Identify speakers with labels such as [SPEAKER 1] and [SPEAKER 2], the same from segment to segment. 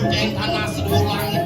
[SPEAKER 1] bonceng tanah seluruh langit.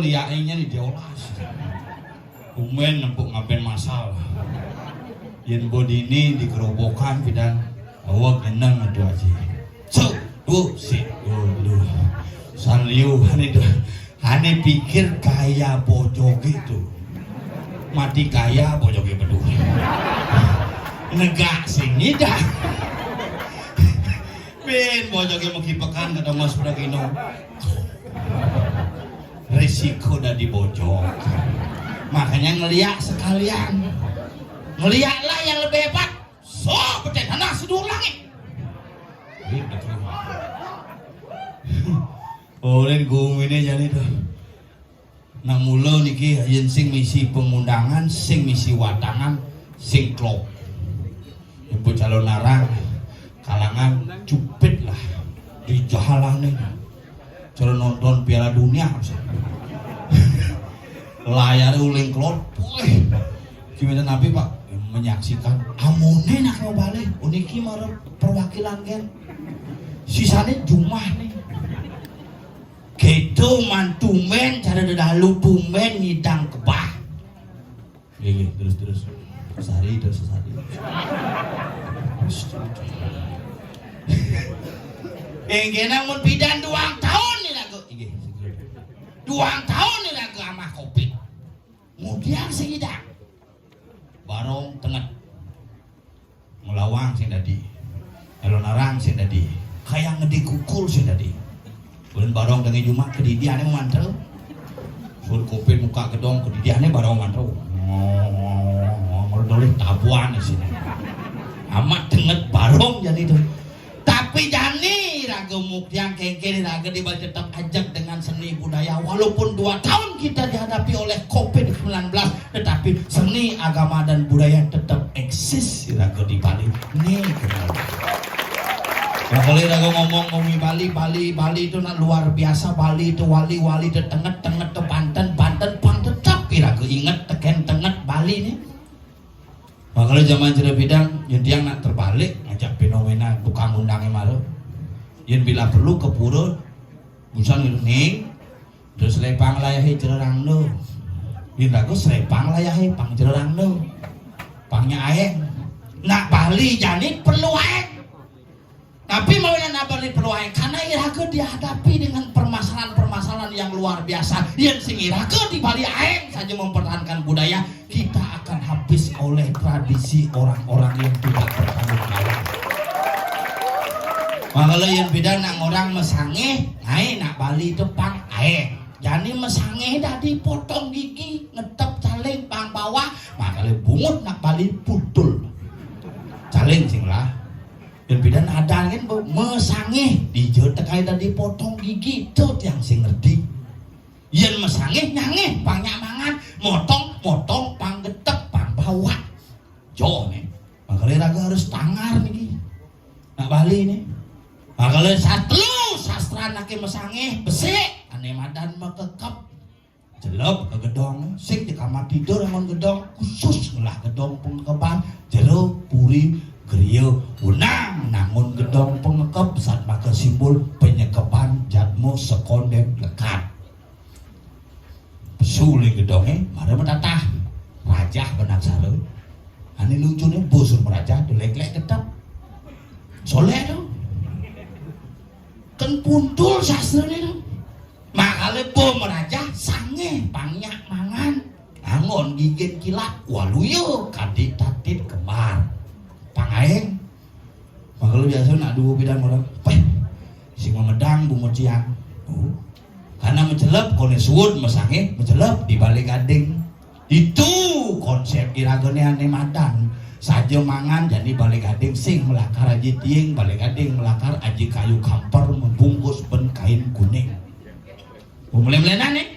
[SPEAKER 1] Liainya nih diolah umen nempuk ngapain masalah yen bodini dikerobokan pidan awak genang adu aja si sanliu hane pikir kaya bojoge itu mati kaya bojoge berdua negak sing dah ben bojoge mengkipekan kata mas Pragino risiko udah dibojok makanya ngeliat sekalian ngeliatlah yang lebih hebat so betul tanah seluruh langit oleh ini jadi tuh nah mula niki yen sing misi pengundangan sing misi watangan sing klop ibu calon narang kalangan cupit lah di jalan nih cara nonton Piala Dunia layar uling klot gimana nabi pak menyaksikan amone nak balik uniki marah perwakilan kan sisanya jumlah nih gitu mantumen cara dalu tumen ngidang kebah iya terus sehari yang namun bidan 2 tahun nih lagu 2 tahun nih lagu sama kopi kemudian segidak barong tengah melawang sing tadi elonarang sing tadi kayak ngedikukul sing tadi bulan barong dengan Jumat kedidiannya mantel sur kopi muka gedong kedidiannya barong mantel ngordolih tabuan di sini amat tenget barong jadi itu tapi jani raga muktiang kengkiri raga dibaca tetap ajak dengan seni budaya walaupun 2 tahun kita dihadapi oleh COVID-19 tetapi seni agama dan budaya tetap eksis raga di Bali nih ya kalau raga ngomong Bali itu nak luar biasa Bali itu wali itu tenget itu Banten tetap raga inget teken tenget Bali nih makanya zaman cerita bidang yang nak terbalik ngajak fenomena tukang undangnya malu yang bila perlu ke pura busan ning terus lepang layahi cererang no yang lagu selepang layahi pang cererang no pangnya aeng nak Bali jadi perlu aeng tapi mau yang nak Bali perlu aeng karena iraga dihadapi dengan permasalahan yang luar biasa yang sing iraga di Bali aeng saja mempertahankan budaya kita akan habis oleh tradisi orang-orang yang tidak bertanggung jawab. Makanya yang beda nak orang mesangeh, naik nak Bali itu pang aeng. Jadi mesangeh dah dipotong gigi, ngetep caling pang bawah, makanya bungut nak Bali putul. Caling sing lah. Yang beda ada kan mesangeh dijot tekai dah dipotong gigi, itu yang sing ngerti. Yang mesangeh nyangeh pang nyamangan, motong pang getep pang bawah. Jo nih, makanya raga harus tangar nih, nak Bali nih. Makanya sastra nake mesangeh besik, ane madan makekep, jelop ke gedong, sing di kamar tidur emang gedong khusus lah gedong pengekepan, jero puri griyo unang nangun gedong pengekep saat maka simbol penyekepan jadmu sekondeng lekat. Suling gedongnya, mana mendatah raja benak salu. Ani lucunya busur meraja, delek-lek tetap. Soleh dong. Kan puntul sastranya dong. Makanya bom meraja sange pangyak mangan. Angon gigit kilat waluyo kadit tatit kemar. Pangaeng. Makanya biasa nak dua bidang orang. Si memedang bunga ciang. Karena mencelep kone suwud mesange mencelep di balik gading. Itu konsep iragane ane madan. Saja mangan jadi balik gading sing melakar aji tieng balik gading melakar aji kayu kamper membungkus ben kain kuning. Mulai-mulainan nih.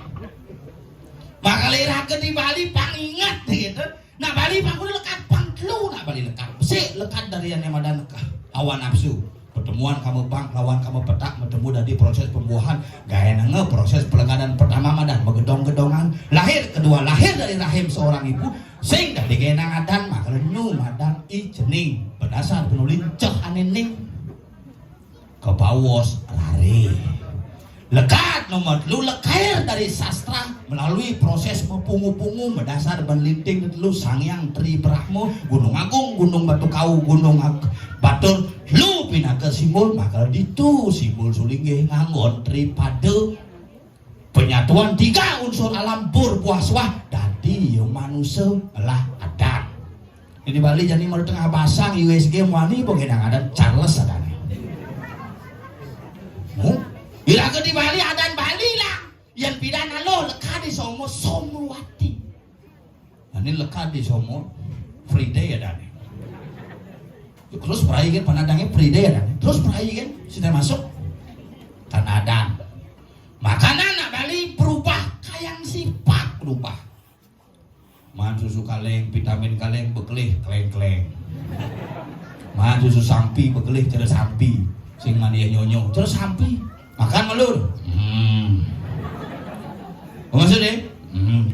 [SPEAKER 1] Bakal iragane di Bali pangingat gitu. Nah Bali pangku lekat pangklu nak Bali lekat. Besi lekat dari ane madan awan nafsu. Pertemuan kamu bang, lawan kamu petak, bertemu dari proses pembuahan, gaya nenge proses pelenggaran pertama madan, begedong-gedongan, lahir kedua lahir dari rahim seorang ibu, sing dari gaya nangadan, maka nyu madan i jening, berdasar penulis ceh anening, kebawos lari, lekat nomor lu lekair dari sastra melalui proses mepungu-pungu berdasar benlinting lu sangyang tri berahmu, gunung agung, gunung batu kau, gunung batur lu pindah ke simbol maka itu simbol sulingge nganggon tripade penyatuan tiga unsur alam pur puaswah dadi yo manusia lah adat ini Bali jadi mau tengah pasang USG wani pengenang adat Charles adane iraga di Bali adan Bali lah yang pidana lo lekat di somo somruwati ini lekat di somo Friday adane. Terus perai kan panadangnya Friday ada. Terus perai kan sudah masuk tanadan. Makanan nak Bali berubah kayak sifat berubah. Man susu kaleng, vitamin kaleng bekelih kleng-kleng. Man susu sampi bekelih cara sampi. Sing mania nyonyo cara sampi. Makan melur. Maksudnya?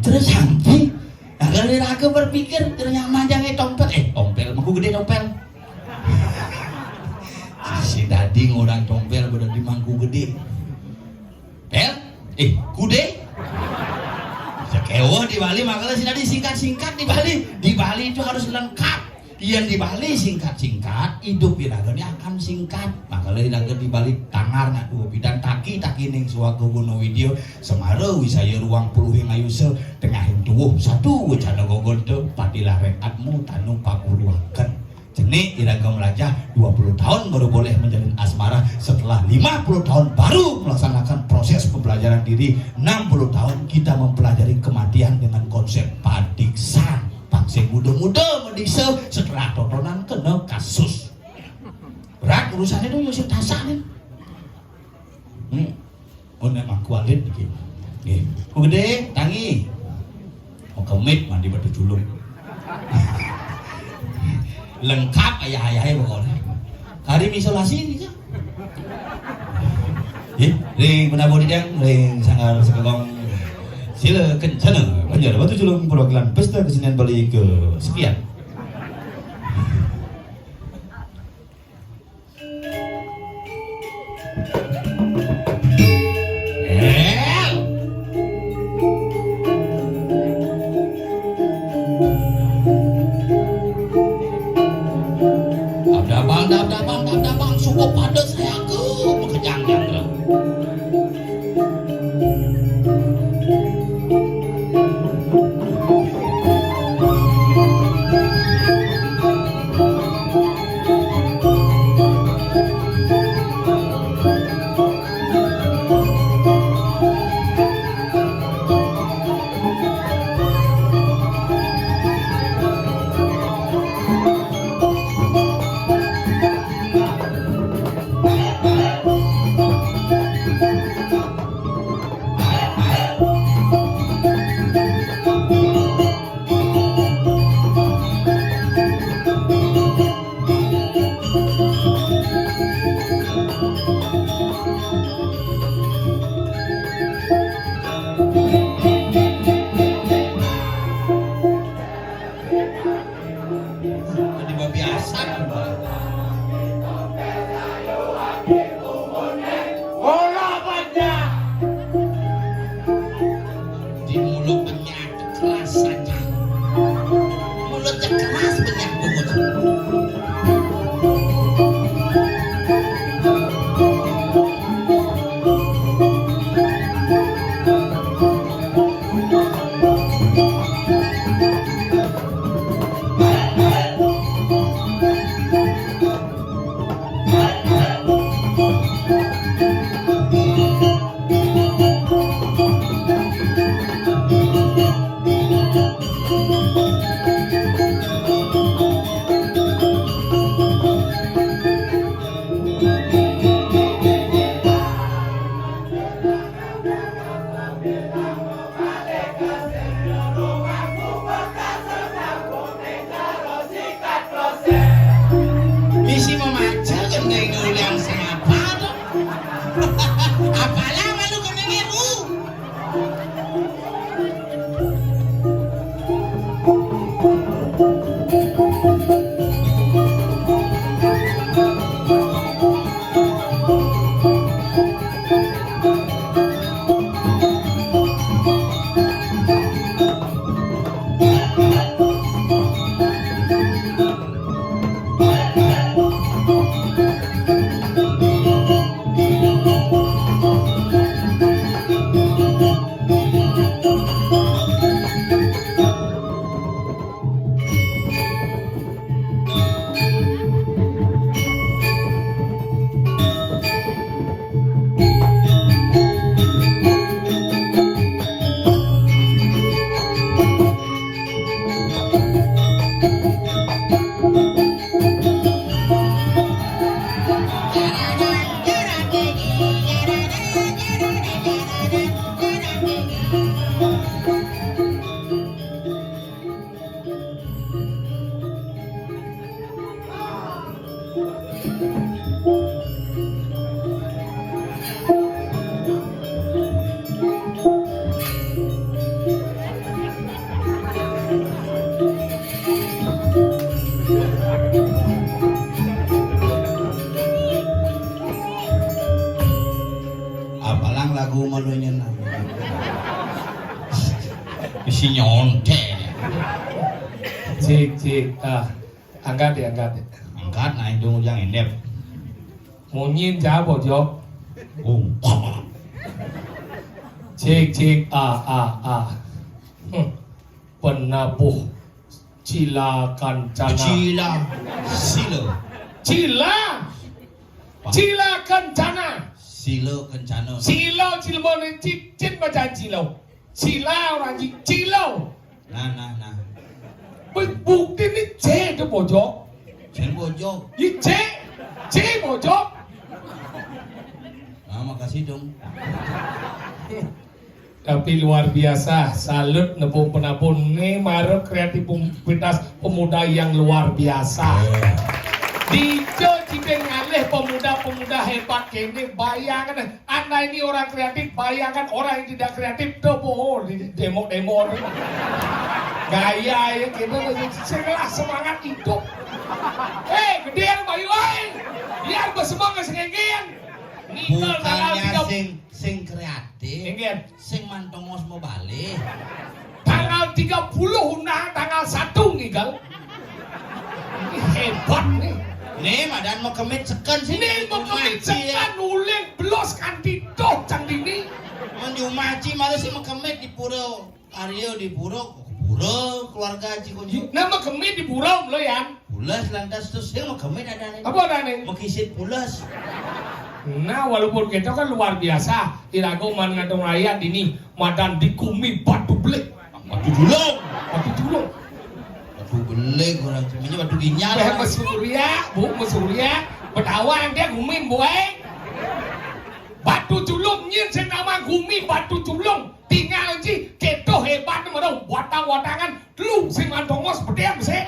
[SPEAKER 1] Cara sampi. Agar diraga berpikir ternyata manjangnya tompel. Tompel, maku gede tompel. Si dading orang tompel udah di mangku gede. Pel? Kude? Sekewo di Bali makanya si dading singkat-singkat di Bali. Di Bali itu harus lengkap. Yang di Bali singkat-singkat, hidup iragane akan singkat. Makanya iragane di Bali tangar nggak dua bidang taki ning suatu gunung video semaro wisaya ruang puluh yang ayuse tengah tuh satu wacana gogon tuh patilah rekatmu tanu pakuruakan. Jenik iragam raja 20 tahun baru boleh menjalin asmara setelah 50 tahun baru melaksanakan proses pembelajaran diri 60 tahun kita mempelajari kematian dengan konsep padiksan pangsing muda-muda mendiksa setelah tontonan kena kasus berat urusannya itu Yusuf Tasa nih memang kualit begini gede tangi mau kemit mandi batu julung lengkap ayah-ayahnya pokoknya hari isolasi ini kan ring penabur didang ring sangar sekegong sila kencana banjar batu julung perwakilan pesta kesenian Bali ke sekian Dabang suku padat saya ke mengejangan lah. Misi memaca gendeng ulian semapa tuh. Apalah malu gendeng ibu. Apalang lagu malunya nama. Isi nyontek.
[SPEAKER 2] Cik, angkat deh.
[SPEAKER 1] Angkat naik dong yang endep.
[SPEAKER 2] Mau nyin giá bộ chốt.
[SPEAKER 1] Oh.
[SPEAKER 2] Cik, penabuh Cila Kancana. Cila Kancana.
[SPEAKER 1] Silo kencana.
[SPEAKER 2] Cilo Cilebon cin baca Cilo. Cila orang Cilo.
[SPEAKER 1] Nah.
[SPEAKER 2] Bukti ini C itu pojok.
[SPEAKER 1] Jen pojok.
[SPEAKER 2] Ini C pojok.
[SPEAKER 1] Nah, makasih dong.
[SPEAKER 2] Tapi luar biasa, salut nepung penabun nih Maret kreativitas pemuda yang luar biasa. Dijo Cideng ngalih pemuda-pemuda hebat kini, bayangkan Anda ini orang kreatif, bayangkan orang yang tidak kreatif tuh bohong di demo-demo gaya ya gitu, segala semangat hidup. Gedean Bayu, biar bersemangat sengengian.
[SPEAKER 1] Bukannya sing kreatif,
[SPEAKER 2] Sengen.
[SPEAKER 1] sing mantongos mau balik.
[SPEAKER 2] Tanggal 30 undang tanggal 1 ngigal. Ini hebat nih.
[SPEAKER 1] Nih, madan mau kemit sekan sini.
[SPEAKER 2] Ini mau kebijakan uling belos kantidot cang dini.
[SPEAKER 1] Menjumaci malah sih mau kemit di pura Aryo di pura keluarga Cikunju.
[SPEAKER 2] Nama kemit di burung lo ya.
[SPEAKER 1] Pulas lantas terus dia mau kemit ada nih.
[SPEAKER 2] Apa ada nih?
[SPEAKER 1] Mau kisit pulas.
[SPEAKER 2] Nah walaupun kita kan luar biasa, irago mengandung rakyat ini madan dikumi batu belik.
[SPEAKER 1] Batu dulung. Batu belik orang semuanya batu ginyal.
[SPEAKER 2] Mesurya, bedawang dia gumin boy. Batu julung nyin sing nama gumi batu julung. Tinggal ji keto hebat mana watang-watangan lu sing antongos bedem sih.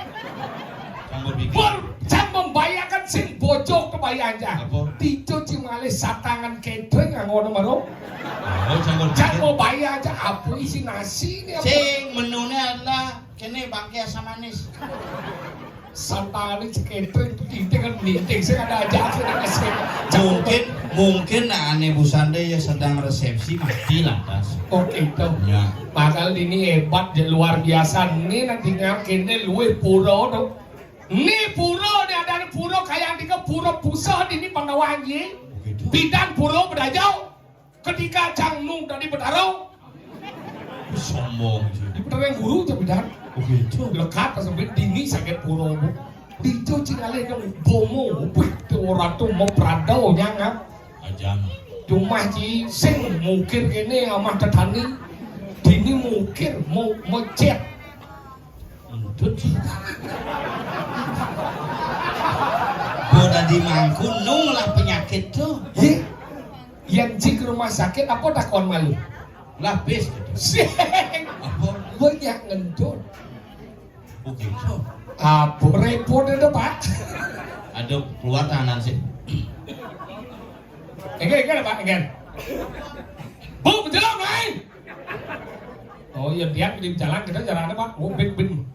[SPEAKER 2] Jam membayangkan sing bojok kebayangnya. Tijo cimale satangan catering ngono maro. Jam membayang aja apa isi nasi ini apa?
[SPEAKER 1] Sing menunya adalah kene bangke asam manis.
[SPEAKER 2] Satangan catering itu tinting kan ninting saya ada aja
[SPEAKER 1] Mungkin aneh Bu Sande ya sedang resepsi mati lantas.
[SPEAKER 2] Oke itu.
[SPEAKER 1] Ya.
[SPEAKER 2] Makal ini hebat luar biasa. Ini nanti ngakini luwe puro tuh. Ini puro, ada puro kayak tiga puro pusat ini Pandawangi. Bidang puro berdajau. Ketika Cangnung tadi bertarung.
[SPEAKER 1] Sombong.
[SPEAKER 2] Di pertarungan guru aja bidang.
[SPEAKER 1] Oh gitu.
[SPEAKER 2] Lekat sampai dini sakit puro bu. Dijo cingalih dong bomo, itu orang tuh mau pradau nyangap.
[SPEAKER 1] Ajang.
[SPEAKER 2] Cuma ci sing mukir kene amah tetani, dini mukir mau cet.
[SPEAKER 1] Entut. Boda di Mangkunung lah penyakit tuh.
[SPEAKER 2] Yang ci ke rumah sakit apa takon malu?
[SPEAKER 1] Lapis.
[SPEAKER 2] Sing.
[SPEAKER 1] Apa?
[SPEAKER 2] Banyak ngentut.
[SPEAKER 1] Begitu.
[SPEAKER 2] Apa repot itu Pak?
[SPEAKER 1] Ada keluar tahanan sih.
[SPEAKER 2] Enggak Pak, enggak. Bu, berjalan main. Oh iya dia di jalan kita jalan apa? Oh bin.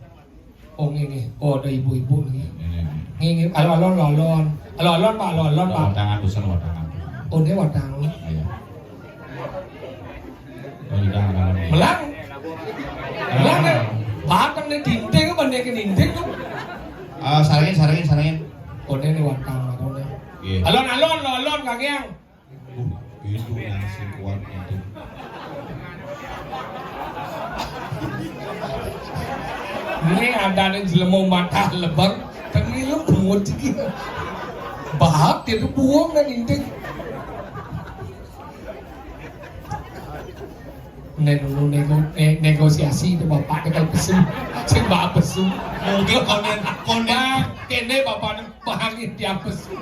[SPEAKER 2] Oh ini. Oh ada ibu-ibu nih. Ini alon Pak.
[SPEAKER 1] Tangan busan wadangan.
[SPEAKER 2] Oh ini wadang.
[SPEAKER 1] Iya. Oh jangan.
[SPEAKER 2] Melang. Batang nih dinding apa nih dinding tuh?
[SPEAKER 1] Sarangin.
[SPEAKER 2] Oh ini wadang makanya.
[SPEAKER 1] Iya.
[SPEAKER 2] Alon Kang Yang.
[SPEAKER 1] Itu langsung kuat itu.
[SPEAKER 2] Ini ada nih jelemu mata lebar, tapi lu buat sih. Bahak dia tuh buang dan dinding. Negosiasi itu bapak kita pesum, sing bapak pesum.
[SPEAKER 1] Mungkin konen
[SPEAKER 2] Kene bapak bahangin dia pesum.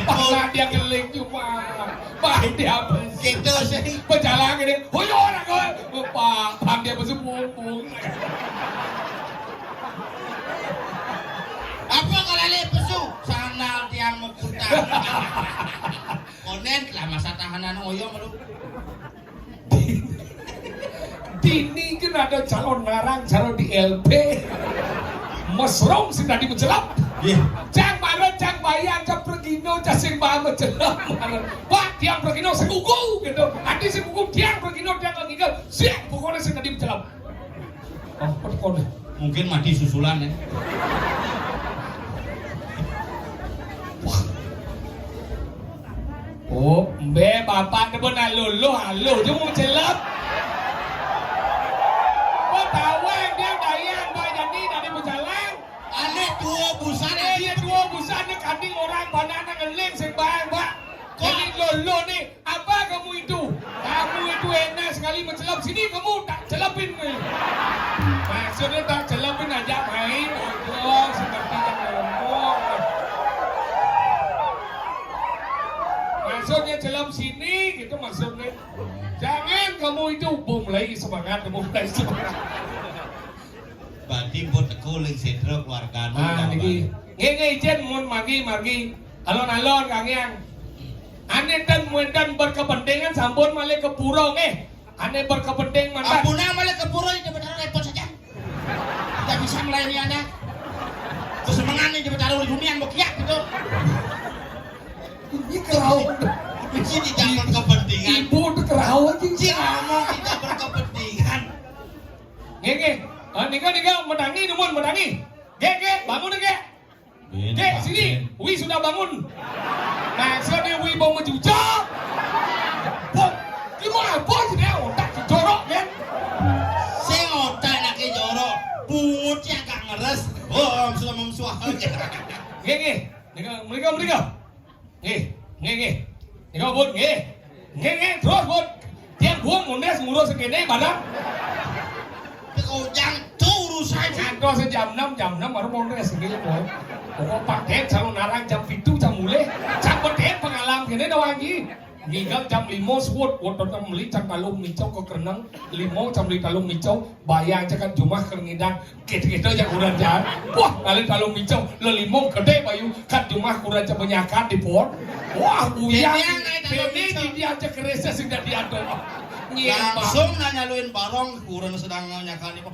[SPEAKER 2] Bapak dia keling cuma, bah dia pesum.
[SPEAKER 1] gitu sih.
[SPEAKER 2] Berjalan ini, hoyo orang kau, pak dia pesum buang.
[SPEAKER 1] Apa kalau lihat pesu? Sanal tiang mekuta. Konen lah masa tahanan oyo malu.
[SPEAKER 2] Dini kan ada calon narang, calon di LP. Mesrong sih tadi menjelap.
[SPEAKER 1] Iya.
[SPEAKER 2] Cang bayang, cang pergino, cang sing bahan menjelap. Pak, tiang pergino segugu gitu. Adi segugu tiang pergino, tiang lagi gitu. Siap, pokoknya sih tadi menjelap. Oh, pokoknya.
[SPEAKER 1] Mungkin mati susulan ya.
[SPEAKER 2] Oh, bapak nebon halo, dia mau menjelap. Tawang dia dayang banyak ni dari berjalan.
[SPEAKER 1] Aneh dua busan
[SPEAKER 2] Dia dua busan ni kanding orang banana ngeling sebang Pak. Jadi lolo ni apa kamu itu? Kamu itu enak sekali mencelap sini kamu tak celapin ni. Maksudnya tak celapin aja main. Oh seperti yang ngomong. Maksudnya celap sini gitu maksudnya. Jangan kamu itu bom lagi semangat, bom lagi semangat.
[SPEAKER 1] Berarti buat kuling sedro keluarga
[SPEAKER 2] Niki, ijen mun margi. Alon Kang Yang. Ane dan muedan berkepentingan sampun malih ke pura Ane berkepenting mantan.
[SPEAKER 1] Ampuna malah ke pura ini benar repot saja. Tidak bisa melayani Anda. Kesemangan ini bertaruh di dunia yang bekiak gitu.
[SPEAKER 2] Ini kerau.
[SPEAKER 1] Ini tidak berkepentingan.
[SPEAKER 2] Ibu itu kerau aja.
[SPEAKER 1] Si ngomong tidak berkepentingan.
[SPEAKER 2] Nika mendangi numun mendangi. Bangun Ge. Sini. Wi sudah bangun. Nah, saya Wi mau menjujak. Gimana bos dia otak jorok kan?
[SPEAKER 1] Saya otak nak jorok. Pungutnya agak ngeres. Oh, sudah memsuah aja.
[SPEAKER 2] Mereka. Nika bun. Terus bun. Tiang buang mundes ngurus segini badan.
[SPEAKER 1] Ujang tuh urusan
[SPEAKER 2] Kantor jam 6 baru mau nges segini boy. Pokok paket calon narang jam 7 jam mulai. Cak pedet pengalaman gini doang lagi. Ninggal jam 5 suwut, waktu beli cak talung micau ke kerenang 5 jam beli talung micau, bayang cak Jumah kerengidan, kita yang kurang jalan. Wah, kali talung micau, lelimong gede bayu, kan Jumah kurang cak banyakan di pon. Wah, buyang, ini dia cak keresa sudah diadol.
[SPEAKER 1] Langsung nanyaluin barong, kurang sedang nyakan ini.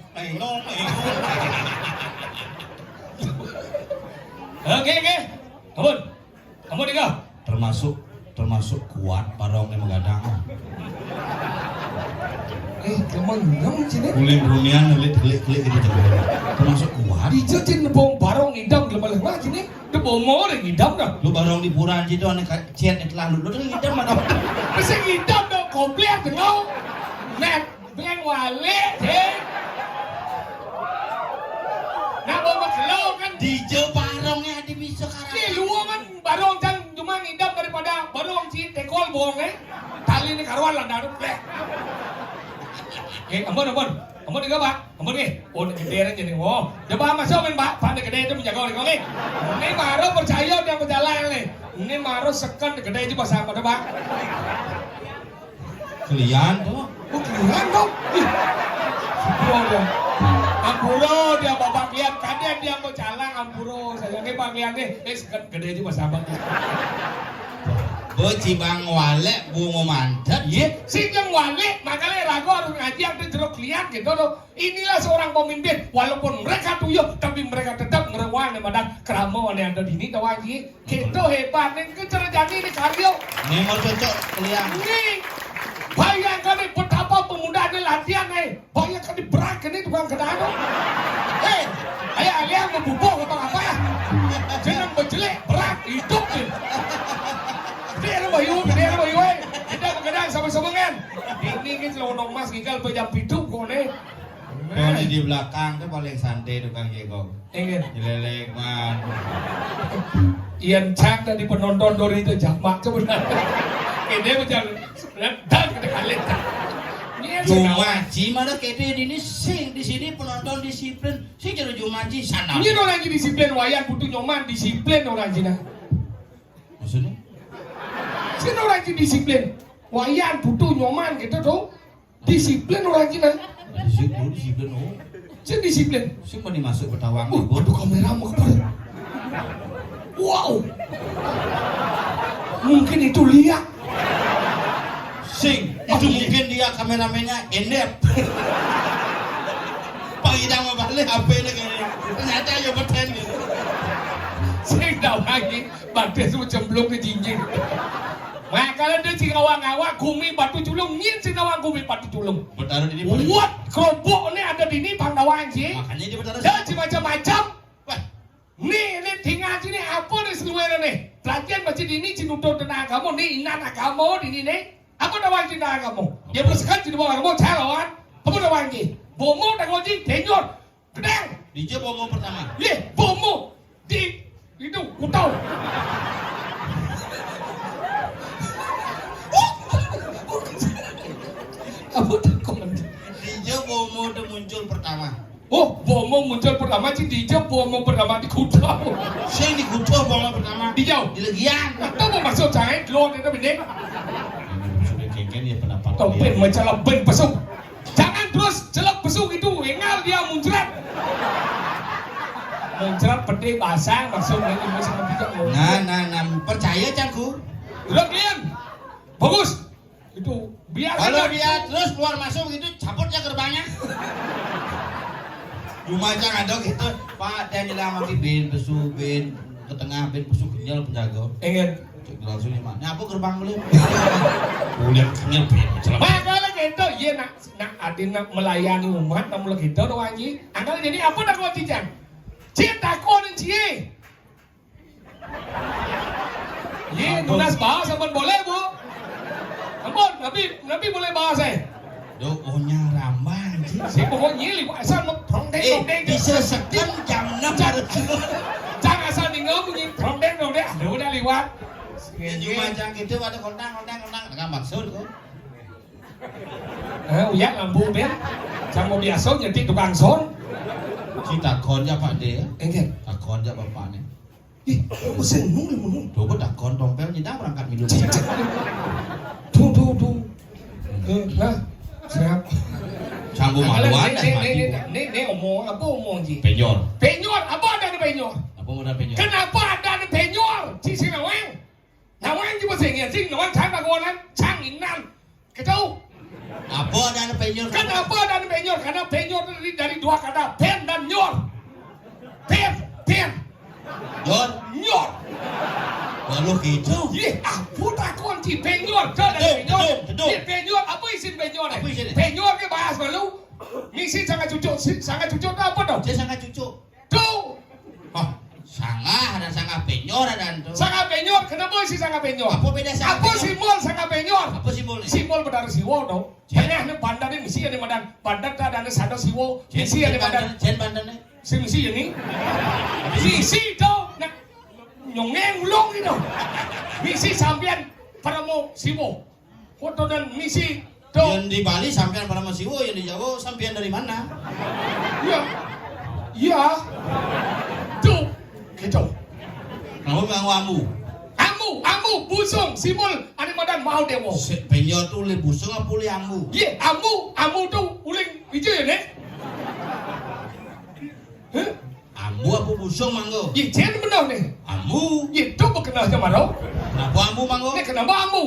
[SPEAKER 2] Oke, kamu tinggal.
[SPEAKER 1] Termasuk kuat barong yang menggadang.
[SPEAKER 2] Kemenang sini.
[SPEAKER 1] Bulim-bulian ngelit gitu termasuk kuat.
[SPEAKER 2] Dijajin bong barong idam lemah sini. Itu bong orang idam dah.
[SPEAKER 1] Lu barong di pura itu aneh cian itu lalu. Lu idam mana?
[SPEAKER 2] Bisa idam dah komplit tengau. Net beng wale. Nak bawa kelau kan.
[SPEAKER 1] Dijo barongnya di bisa karang.
[SPEAKER 2] Ni luang kan barong jang cuma ngidap daripada barong si tekol bohong tali ni karuan lah darut leh. Ampun. Ampun juga pak. Ampun ni. Oh gede kan jadi. Oh, coba masuk kan pak. Pak gede itu menjaga orang ni. Ini baru percaya dia berjalan ni. Ini baru sekan gede itu pasang pada pak.
[SPEAKER 1] Kalian tuh.
[SPEAKER 2] Oh keren kau. Ampuro dia bapak lihat kalian dia mau jalan ampuro. Saya ni bagian ni. Sekan gede itu pasang pada.
[SPEAKER 1] Beci bang walek bungo mantap.
[SPEAKER 2] Iya, si yang wale, makanya ragu harus ngaji yang jeruk lihat gitu loh. Inilah seorang pemimpin, walaupun mereka tuyul, tapi mereka tetap ngerewan dan keramuan yang ada di sini tahu aja. Gitu hebat, nih kerjaan ini karyo.
[SPEAKER 1] Ini mau cocok kalian.
[SPEAKER 2] Ini, bayangkan nih betapa pemuda ini latihan nih. Bayangkan di berak ini tukang kedano. Ayah alian membubuk apa ya? Jangan berjelek, berat, hidup nih. Gede bayu, kita begadang sama-sama kan. Ini kan selonong mas gigal pejam hidup kau nih.
[SPEAKER 1] Kalau di belakang tuh paling santai tukang jegok.
[SPEAKER 2] Ingin.
[SPEAKER 1] Jelelek man.
[SPEAKER 2] Ian Chang tadi penonton Dori itu jamak sebenarnya. Ini macam dan kita kalit.
[SPEAKER 1] Jumaji mana kede ini sing di sini penonton disiplin. Sing jadi Jumaji sana.
[SPEAKER 2] Ini orang yang disiplin wayan butuh nyoman disiplin orang Cina.
[SPEAKER 1] Maksudnya?
[SPEAKER 2] Sini orang Cina disiplin. Wayan butuh nyoman gitu tuh. Disiplin orang Cina.
[SPEAKER 1] Disiplin oh.
[SPEAKER 2] Sini disiplin.
[SPEAKER 1] Sing mau dimasuk petawang.
[SPEAKER 2] Waduh kamera mau kemana? Wow. Mungkin itu lihat.
[SPEAKER 1] Sing itu mungkin dia kameramennya endep. Pak Idang mau balik HP ini kayaknya. Ternyata ya beten gitu.
[SPEAKER 2] Sing dah lagi batu semua cemplung ke jinjing. Makanya dia si ngawang-ngawang gumi batu culung, nyin si ngawang gumi batu culung.
[SPEAKER 1] Bertaruh di
[SPEAKER 2] Buat kerobok ni ada di ni Pandawan sih.
[SPEAKER 1] Makanya dia bertaruh.
[SPEAKER 2] Dan si macam-macam. Ni tinggal sini apa ni seluruh ni? Pelajaran macam ini si nuntut tenaga kamu ni inan kamu di ni. Apa dawan si tenaga kamu? Dia bersekat si tenaga kamu calawan. Apa dawan ni? Bomo tak lagi tenyot. Kedeng.
[SPEAKER 1] DJ bomo pertama.
[SPEAKER 2] Ye, bomo di itu kutau. Apa takut?
[SPEAKER 1] DJ bomo itu muncul pertama.
[SPEAKER 2] Oh, bomo muncul pertama sih di jauh, bomo pertama di kutau.
[SPEAKER 1] Sing di kutu bomo pertama.
[SPEAKER 2] Di jauh.
[SPEAKER 1] Di legian.
[SPEAKER 2] Atau mau masuk cair, keluar itu benar.
[SPEAKER 1] Sudah kengken dia pendapat.
[SPEAKER 2] Topeng mencelap ben pesuk. Jangan terus celap pesuk itu, engal dia muncrat. Muncrat pede basah masuk lagi masuk bijak.
[SPEAKER 1] Nah, percaya cangku.
[SPEAKER 2] Udah kalian. Bagus. Itu biar
[SPEAKER 1] Kalau dia terus keluar masuk gitu, cabut ya gerbangnya. Lumajang ada gitu, Pak dia nyelamati bin, besu bin, ke tengah bin, besu kenyal penjaga.
[SPEAKER 2] Ingin.
[SPEAKER 1] Langsung ini mana? Apa gerbang boleh? Boleh kenyal bin.
[SPEAKER 2] Makanya gitu, iya nak adin nak melayani umat, namun lagi gitu doang aja. Angkat jadi apa nak kau cincang? Cinta kau dan cie. Iya, tunas bahasa pun boleh bu. Ampun, Nabi boleh bahasa.
[SPEAKER 1] Doanya ramah.
[SPEAKER 2] Si pokoknya lima asal mau trondeng.
[SPEAKER 1] Bisa sekian jam 6
[SPEAKER 2] Jangan asal tinggal bunyi trondeng. Aduh udah lewat.
[SPEAKER 1] Lumajang gitu ada kontang. Enggak maksud kok.
[SPEAKER 2] Uyak lampu ben. Sama biasa jadi tukang son.
[SPEAKER 1] Kita konja Pak dia.
[SPEAKER 2] Enggak.
[SPEAKER 1] Tak konja bapaknya.
[SPEAKER 2] Ih, aku seneng lu.
[SPEAKER 1] Coba tak kon tompel kita berangkat minum.
[SPEAKER 2] Tuh. Nah, siap.
[SPEAKER 1] Sanggup maluan
[SPEAKER 2] Nih omong apa omong ji?
[SPEAKER 1] Penyor.
[SPEAKER 2] Penyor, apa ada di penyor?
[SPEAKER 1] Apa modal penyor?
[SPEAKER 2] Kenapa ada di penyor? Si Nawang. Nawang juga sengnya, si Nawang cang bagonan, cang inan. Kau?
[SPEAKER 1] Apa ada penyor?
[SPEAKER 2] Kenapa ada di penyor? Karena penyor terdiri dari dua kata, pen dan nyor. Pen. Nyor.
[SPEAKER 1] Lalu gitu.
[SPEAKER 2] Ye, aku takon si penyor. Di penyor, apa isi penyor?
[SPEAKER 1] Apa isi?
[SPEAKER 2] Penyor ke bahas malu. Misi sangat cucuk apa dong?
[SPEAKER 1] Dia sangat cucu.
[SPEAKER 2] Tuh.
[SPEAKER 1] Oh, sangat ada sangat penyor ada tuh.
[SPEAKER 2] Sangat penyor, kenapa isi sangat penyor?
[SPEAKER 1] Apa beda sangat
[SPEAKER 2] Apa
[SPEAKER 1] penyor?
[SPEAKER 2] simbol sangat penyor?
[SPEAKER 1] Apa simbolnya?
[SPEAKER 2] Simbol bedar siwo dong. Hanya bandar ini misi ada madan. Bandar tak ada sadar siwo. Misi ada madan.
[SPEAKER 1] Jen bandannya.
[SPEAKER 2] misi ini. Misi to nak nyongeng ulung itu. Misi sampean Paramo Siwo. Foto dan misi to.
[SPEAKER 1] Yang di Bali sampean Paramo Siwo, yang di Jawa sampean dari mana?
[SPEAKER 2] Ya. Ya. Tuh, gitu.
[SPEAKER 1] Kamu mau amu.
[SPEAKER 2] Amu busung simul ane madan mau dewo.
[SPEAKER 1] Penyo tuh uli busung apa uli amu?
[SPEAKER 2] Ye, amu tuh uling hijau ya, Nek? Hah?
[SPEAKER 1] Amu apa busung manggo?
[SPEAKER 2] Ye, jangan benar nih.
[SPEAKER 1] Amu.
[SPEAKER 2] Ye, tuh berkenal sama lo.
[SPEAKER 1] Kenapa amu manggo?
[SPEAKER 2] Nek kenapa amu?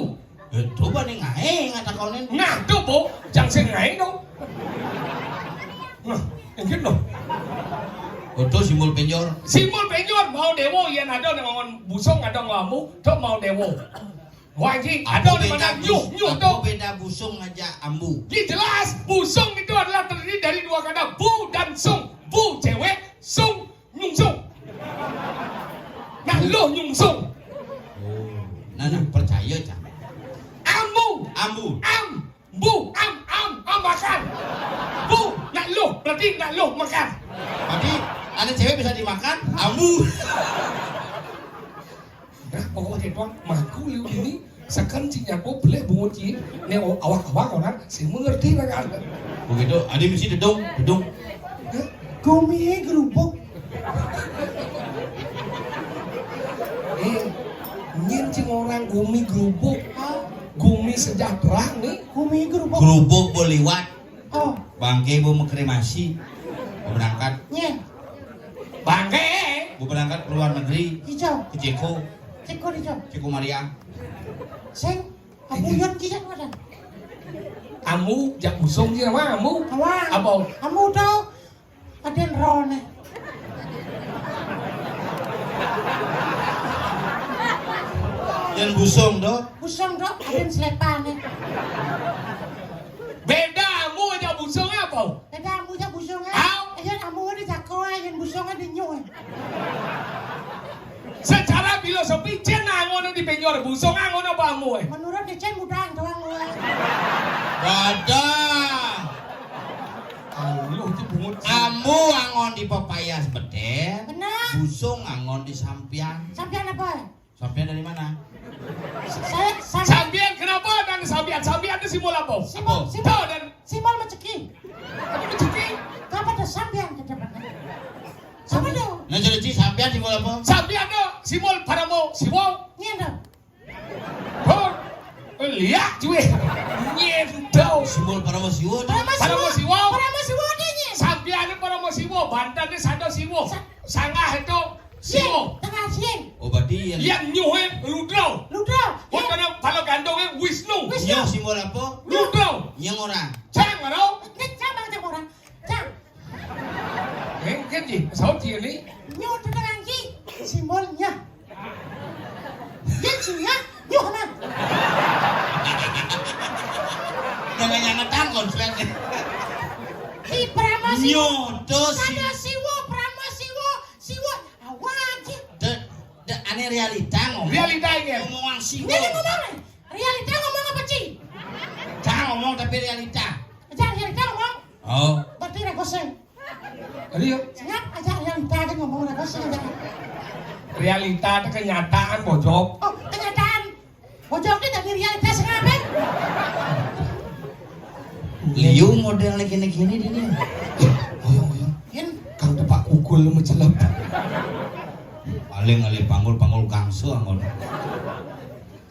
[SPEAKER 1] Itu bani ngae ngata kaunen.
[SPEAKER 2] Nah, tuh bo, jangan sengaja dong. Nah, yang gitu.
[SPEAKER 1] Itu simbol penyor.
[SPEAKER 2] Simul penyor mau dewo yang ada dengan busung ada ngamu, tuh mau dewo. Wajib ada di mana nyuh tuh.
[SPEAKER 1] Apa beda busung aja ambu?
[SPEAKER 2] Ini jelas busung itu adalah terdiri dari dua kata bu dan sung. Bu cewek, sung nyungsung. Nah lo nyungsung.
[SPEAKER 1] Nah percaya cak.
[SPEAKER 2] Ambu, am makan. Bu, nak lo berarti nak lo makan.
[SPEAKER 1] Tapi ada cewek bisa dimakan, ambu.
[SPEAKER 2] Nah, pokoknya doang maku liu ini sekan cinya bo boleh bungut ci. Nih awak orang sih mengerti lah kan.
[SPEAKER 1] Begitu, ada misi dedung.
[SPEAKER 3] Gumi gerubuk.
[SPEAKER 2] Nyin cing orang gumi gerubuk. Gumi sejahtera nih.
[SPEAKER 3] Gumi gerubuk.
[SPEAKER 1] Gerubuk boliwat,
[SPEAKER 3] Oh,
[SPEAKER 1] bangke bu kremasi, bu berangkat,
[SPEAKER 3] nye,
[SPEAKER 2] Bangke.
[SPEAKER 1] bu berangkat ke luar negeri,
[SPEAKER 3] hijau.
[SPEAKER 1] ke Ceko,
[SPEAKER 3] Ceko hijau.
[SPEAKER 1] Ceko Maria.
[SPEAKER 3] Seng, aku yon kijak wadan.
[SPEAKER 2] Amu jak busung sih nama amu.
[SPEAKER 3] Awang.
[SPEAKER 2] Apa?
[SPEAKER 3] Kamu tahu? Aden rone.
[SPEAKER 1] Yang busung doh.
[SPEAKER 3] Busong dok, aden selepane.
[SPEAKER 2] Beda amu aja busung apa?
[SPEAKER 3] Beda amu ja busongnya.
[SPEAKER 2] Au.
[SPEAKER 3] Ayen amu di jakoa, ayen busongnya di nyue.
[SPEAKER 2] Secara filosofi cina ngono di penyor busung ngono apa amu?
[SPEAKER 3] Menurut Decen mudang doang gue.
[SPEAKER 1] Wadah.
[SPEAKER 2] Lu itu bungut.
[SPEAKER 1] Amu angon di pepaya sebeden.
[SPEAKER 3] Benar.
[SPEAKER 1] Busung angon di sampian.
[SPEAKER 3] Sampian apa?
[SPEAKER 1] Sampian dari mana?
[SPEAKER 3] Saya
[SPEAKER 2] Sambian kenapa dan sambian? Sambian itu simbol apa?
[SPEAKER 3] Simbol,
[SPEAKER 2] Tahu dan
[SPEAKER 3] simbol menceki.
[SPEAKER 2] tapi mencuri.
[SPEAKER 3] Kapan ada sampian ke depannya? Sama dong.
[SPEAKER 1] Nah jadi sampian simbol apa?
[SPEAKER 2] Sambian itu simbol Paramo Siwo.
[SPEAKER 3] Nyen dong.
[SPEAKER 2] Oh, lihat cuy. Nyentau.
[SPEAKER 1] Simbol Paramo Siwo.
[SPEAKER 2] Paramo Siwo.
[SPEAKER 3] Paramo Siwo adanya.
[SPEAKER 2] Sambian itu Paramo Siwo. Banten itu Sado Siwo. Sangah itu Siwo.
[SPEAKER 3] Tengah sien.
[SPEAKER 1] Oh berarti
[SPEAKER 2] Yang nyuhe Rudro.
[SPEAKER 3] Ludro.
[SPEAKER 2] Waktu palo gandongnya Wisnu.
[SPEAKER 1] Nyong simbol apa?
[SPEAKER 2] Rudro.
[SPEAKER 1] Nyong orang.
[SPEAKER 2] Cang mana?
[SPEAKER 3] Ini sama aja orang. Cang.
[SPEAKER 2] Cái gì? Sáu chia lý.
[SPEAKER 3] Nyu tengah ki. Simbolnya. Dia cia. Nyu mana?
[SPEAKER 1] Jangan tangkon selain.
[SPEAKER 3] Di Paramo Siwo.
[SPEAKER 1] Nyoto si.
[SPEAKER 3] Sada Siwo. Paramo Siwo. Siwo. Awak.
[SPEAKER 1] Aneh realita ngomong.
[SPEAKER 2] Realita ini.
[SPEAKER 1] Ngomong Siwo.
[SPEAKER 3] Ini ngomong nih. Realita ngomong apa sih?
[SPEAKER 1] Jangan ngomong tapi realita.
[SPEAKER 3] Ajar realita ngomong.
[SPEAKER 1] Oh.
[SPEAKER 3] Berarti regoseng.
[SPEAKER 2] Rio.
[SPEAKER 3] Sengat ajar realita kan ngomong regoseng aja.
[SPEAKER 2] Realita itu kenyataan bojok.
[SPEAKER 3] Oh, kenyataan. Bojok ini dari realita sengaja.
[SPEAKER 1] Liu model gini-gini dia nih.
[SPEAKER 2] Oyong.
[SPEAKER 3] Yen,
[SPEAKER 2] Kang tepak kukul mencelap.
[SPEAKER 1] Paling alih panggul gangsu angol.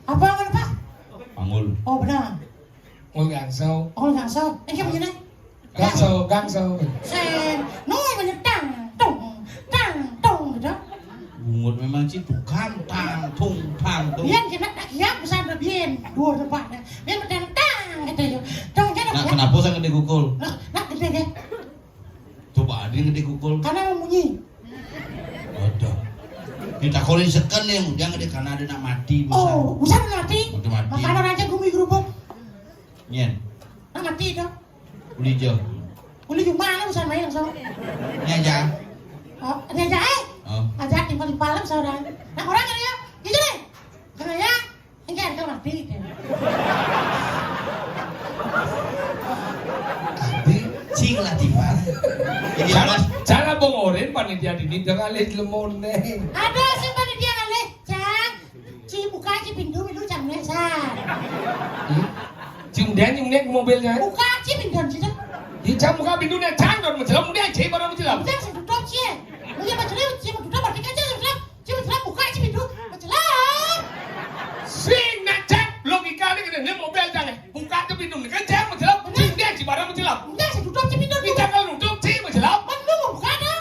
[SPEAKER 3] apa kan Pak?
[SPEAKER 1] Panggul.
[SPEAKER 3] Oh benar.
[SPEAKER 2] Ngôi gàng sâu.
[SPEAKER 3] Oh nggak so. Ini begini.
[SPEAKER 2] Gang sâu.
[SPEAKER 3] Sen, noi banyak tang, tong gitu.
[SPEAKER 1] Bungut memang sih bukan tang tung.
[SPEAKER 3] Biar kena tak kiap besar lebih dua tempatnya. Biar macam tang gitu. Tong jadi
[SPEAKER 1] Nah
[SPEAKER 3] ya.
[SPEAKER 1] kenapa saya gede kukul?
[SPEAKER 3] Nak gede deh.
[SPEAKER 1] Coba ada yang gede kukul.
[SPEAKER 3] Karena mau bunyi.
[SPEAKER 1] Ada. Ditakolin seken ya, dia gede karena ada nak mati bisa.
[SPEAKER 3] Oh, besar mati.
[SPEAKER 1] Udah mati.
[SPEAKER 3] Makanan aja gumi gerubuk.
[SPEAKER 1] Nyen,
[SPEAKER 3] Nak mati itu.
[SPEAKER 1] uli jo.
[SPEAKER 3] Uli cuma lah besar main langsung.
[SPEAKER 1] Ini aja.
[SPEAKER 3] Oh, ini aja
[SPEAKER 1] Oh.
[SPEAKER 3] Aja tinggal di palam seorang. Nah orang kan ya, gitu deh. Karena ya, enggak ada mati.
[SPEAKER 2] Tapi
[SPEAKER 1] Cing lah tiba. Jadi mas,
[SPEAKER 2] cara bongore panitia dini jangan lihat lemon deh.
[SPEAKER 3] Aduh, sing panitia ngalih, Cang. Ci buka ci pintu Cang Nesan.
[SPEAKER 2] Cium dia mobilnya.
[SPEAKER 3] Buka ci pintu sih.
[SPEAKER 2] Di Cang buka pintunya Cang dan menjelam dia cek barang menjelam.
[SPEAKER 3] Cang sing tutup ci. Lu ya menjelam ci tutup berarti kan ci menjelam buka ci pintu menjelam.
[SPEAKER 2] Sing nak Cang logika ni mobil Cang buka tu pintu ni kan Cang menjelam. Cium dia cek barang menjelam.
[SPEAKER 3] Cang sing tutup ci pintu.
[SPEAKER 2] Di Cang kalau nutup cek menjelam.
[SPEAKER 3] Lu buka dah.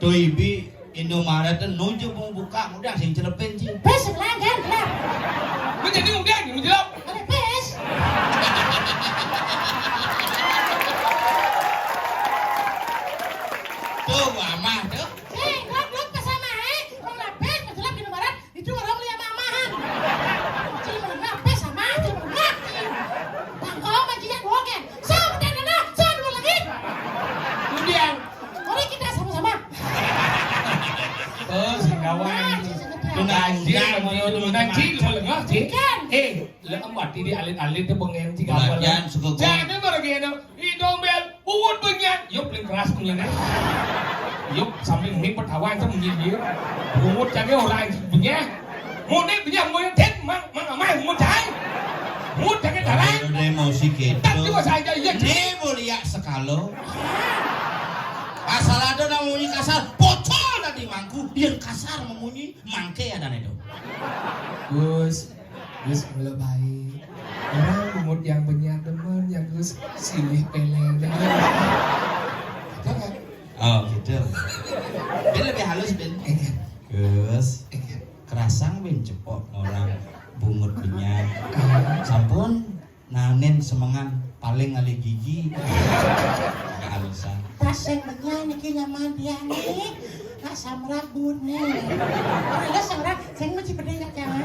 [SPEAKER 1] Tuh ibi Indomaret tuh nunjuk mau buka, udah sing celepin sih.
[SPEAKER 3] Bes pelanggan lah.
[SPEAKER 2] Menjadi udah ni menjelam.
[SPEAKER 3] Ada bes.
[SPEAKER 1] Tuh mama tuh.
[SPEAKER 3] Goblok pesama mau ngapes menjelam di Indomaret itu orang beli amahan. Ci mau ngapes sama ci mau ngapes. Bangkong majikan boken. Sama dana, sama dua lagi.
[SPEAKER 2] Kemudian
[SPEAKER 3] Mari kita sama-sama.
[SPEAKER 2] kawan. Nanti lengah sih. Lembat ini alit-alit itu pengen jika
[SPEAKER 1] Bagian suka gua.
[SPEAKER 2] Jangan bagian idomel buat bagian. Yuk paling keras punya nih. Yuk sambil ini pertawan itu menjadi buat jadi orang punya. Mau nih punya mau yang tet mang amai mau cai. Mau jangan darah.
[SPEAKER 1] Udah emosi gitu.
[SPEAKER 2] Tak cuma saja ya.
[SPEAKER 1] Nih mulia sekalo. Asal ada namunyi kasar, bocor tadi mangku. Yang kasar memunyi mangke ada itu.
[SPEAKER 2] Gus mulai baik. Orang lumut yang punya teman yang Gus silih peleng. Jangan.
[SPEAKER 1] Oh gitu. Dia lebih halus Ben. Gus. Kerasang Ben cepot orang bungut penyak. Sampun nanen semangan paling ngali gigi. Halusan.
[SPEAKER 3] Taseng menyanyi ki nyaman dia nih. Asam rambut nih. Males orang, saya masih berdaya jangan.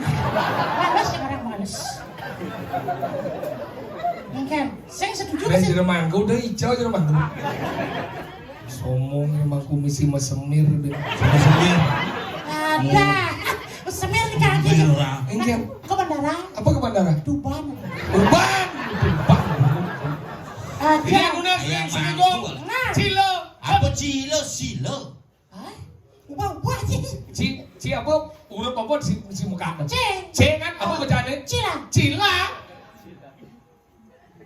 [SPEAKER 3] Males orang males. Mungkin, saya setuju
[SPEAKER 2] Dan
[SPEAKER 3] sih.
[SPEAKER 2] jero mangga udah hijau jero mangga. Somong emang kumisi mesemir deh.
[SPEAKER 1] Sama semir.
[SPEAKER 3] Ada. Semir di kaki.
[SPEAKER 1] Merah.
[SPEAKER 2] Enggak.
[SPEAKER 3] Ke bandara.
[SPEAKER 2] Apa ke bandara?
[SPEAKER 3] Tuban.
[SPEAKER 2] Uban. Ini
[SPEAKER 3] Ada.
[SPEAKER 2] yang udah
[SPEAKER 1] Yang
[SPEAKER 2] Singgung.
[SPEAKER 3] Nah.
[SPEAKER 2] Cilo.
[SPEAKER 1] Apa silo?
[SPEAKER 3] Hah? Ubah sih.
[SPEAKER 2] Ci apa? Udah apa si muka.
[SPEAKER 3] Ceng.
[SPEAKER 2] C kan apa bacanya?
[SPEAKER 3] Cila.
[SPEAKER 2] Cila.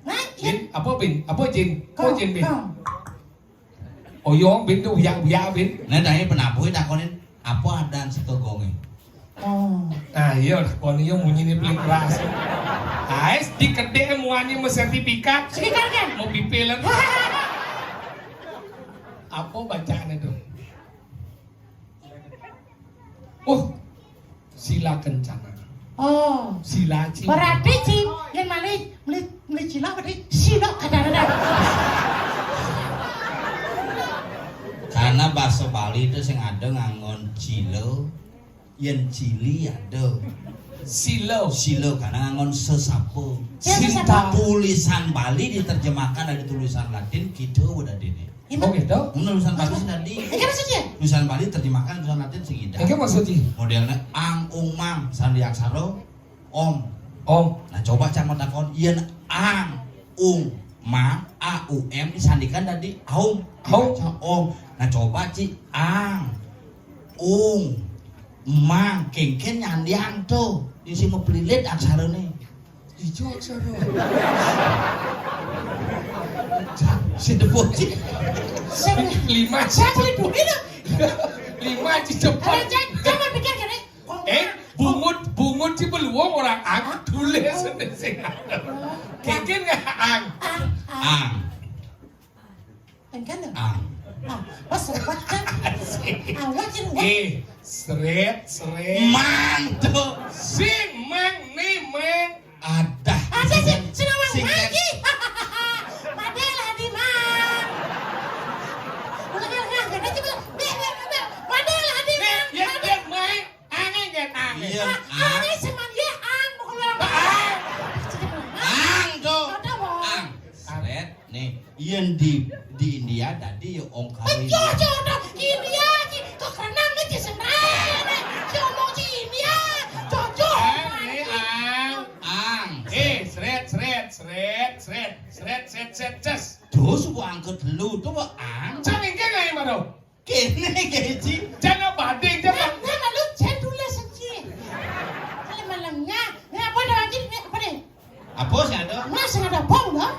[SPEAKER 3] Nah,
[SPEAKER 2] Bin apa bin? Apa jin?
[SPEAKER 3] Kau.
[SPEAKER 2] Apa jin bin? Oh yo bin tuh ya bin.
[SPEAKER 1] Nah dari penabuh takonin apa adan setogongnya.
[SPEAKER 3] Oh.
[SPEAKER 2] Nah iya, kalau ini bunyi ini paling keras. Ais di kedai muanya mau sertifikat.
[SPEAKER 3] Sekitar kan?
[SPEAKER 2] Mau pipilan. Apa bacaan itu? Oh, sila kencana.
[SPEAKER 3] Oh.
[SPEAKER 2] Sila cing.
[SPEAKER 3] Berarti sih yang beli cila berarti sila kadang-kadang.
[SPEAKER 1] Karena bahasa Bali itu sing ada ngangon cilo, yen cili ada.
[SPEAKER 2] Silo.
[SPEAKER 1] Silo karena ngangon sesapu.
[SPEAKER 3] Ya,
[SPEAKER 2] Sinta.
[SPEAKER 1] Tulisan Bali diterjemahkan dari tulisan Latin gitu udah dini.
[SPEAKER 2] Oh gitu?
[SPEAKER 1] Tulisan Bali sih tadi.
[SPEAKER 3] Ini maksudnya?
[SPEAKER 1] Tulisan Bali terjemahkan tulisan Latin segida.
[SPEAKER 2] Ini maksudnya?
[SPEAKER 1] Modelnya ang ung mang sandi aksara om.
[SPEAKER 2] Om.
[SPEAKER 1] Nah coba cak mau takon yen ang ung mang a u m disandikan tadi aum.
[SPEAKER 2] Aum.
[SPEAKER 1] Om. Nah coba ci ang ung mang kengken nyandian tuh isi mau pelilit aksara nih.
[SPEAKER 2] Hijau aksara.
[SPEAKER 1] Si debut sih.
[SPEAKER 2] Lima
[SPEAKER 3] Saya beli dulu itu.
[SPEAKER 2] Lima ci cepat.
[SPEAKER 3] Jangan pikir kan
[SPEAKER 2] Bungut ci beluang orang ang tulis sing. Kengken nggak ang.
[SPEAKER 1] Ang.
[SPEAKER 3] Kan dong.
[SPEAKER 1] Ang.
[SPEAKER 3] Pas repot kan. Awak sih lu.
[SPEAKER 2] Seret.
[SPEAKER 1] Mang tuh.
[SPEAKER 2] Sing mang nih mang.
[SPEAKER 1] Ada.
[SPEAKER 3] Ada sih senawang
[SPEAKER 1] Singkat.
[SPEAKER 3] lagi. Padahal di mang. Ulang kan aja bilang. Padahal di mang.
[SPEAKER 2] Ya mang. Angin kan angin.
[SPEAKER 1] Iya.
[SPEAKER 3] Ini semang ya ang bukan orang.
[SPEAKER 1] Ang tuh.
[SPEAKER 3] Ada mau.
[SPEAKER 1] Ang. Seret nih. Yen di India tadi yo om kali.
[SPEAKER 3] Jodoh India sih. Kok renang aja sebenarnya. Si omong si India. Jodoh.
[SPEAKER 1] Ang.
[SPEAKER 2] Seret.
[SPEAKER 1] Tuh suku angkat lu tuh ang. Kene keji.
[SPEAKER 2] Jangan bading jangan.
[SPEAKER 3] Nah, lalu saya tulis saja. Kalau malamnya, ini apa ada lagi? Ini apa nih?
[SPEAKER 1] Apa sih ada?
[SPEAKER 3] Masih ada bom loh.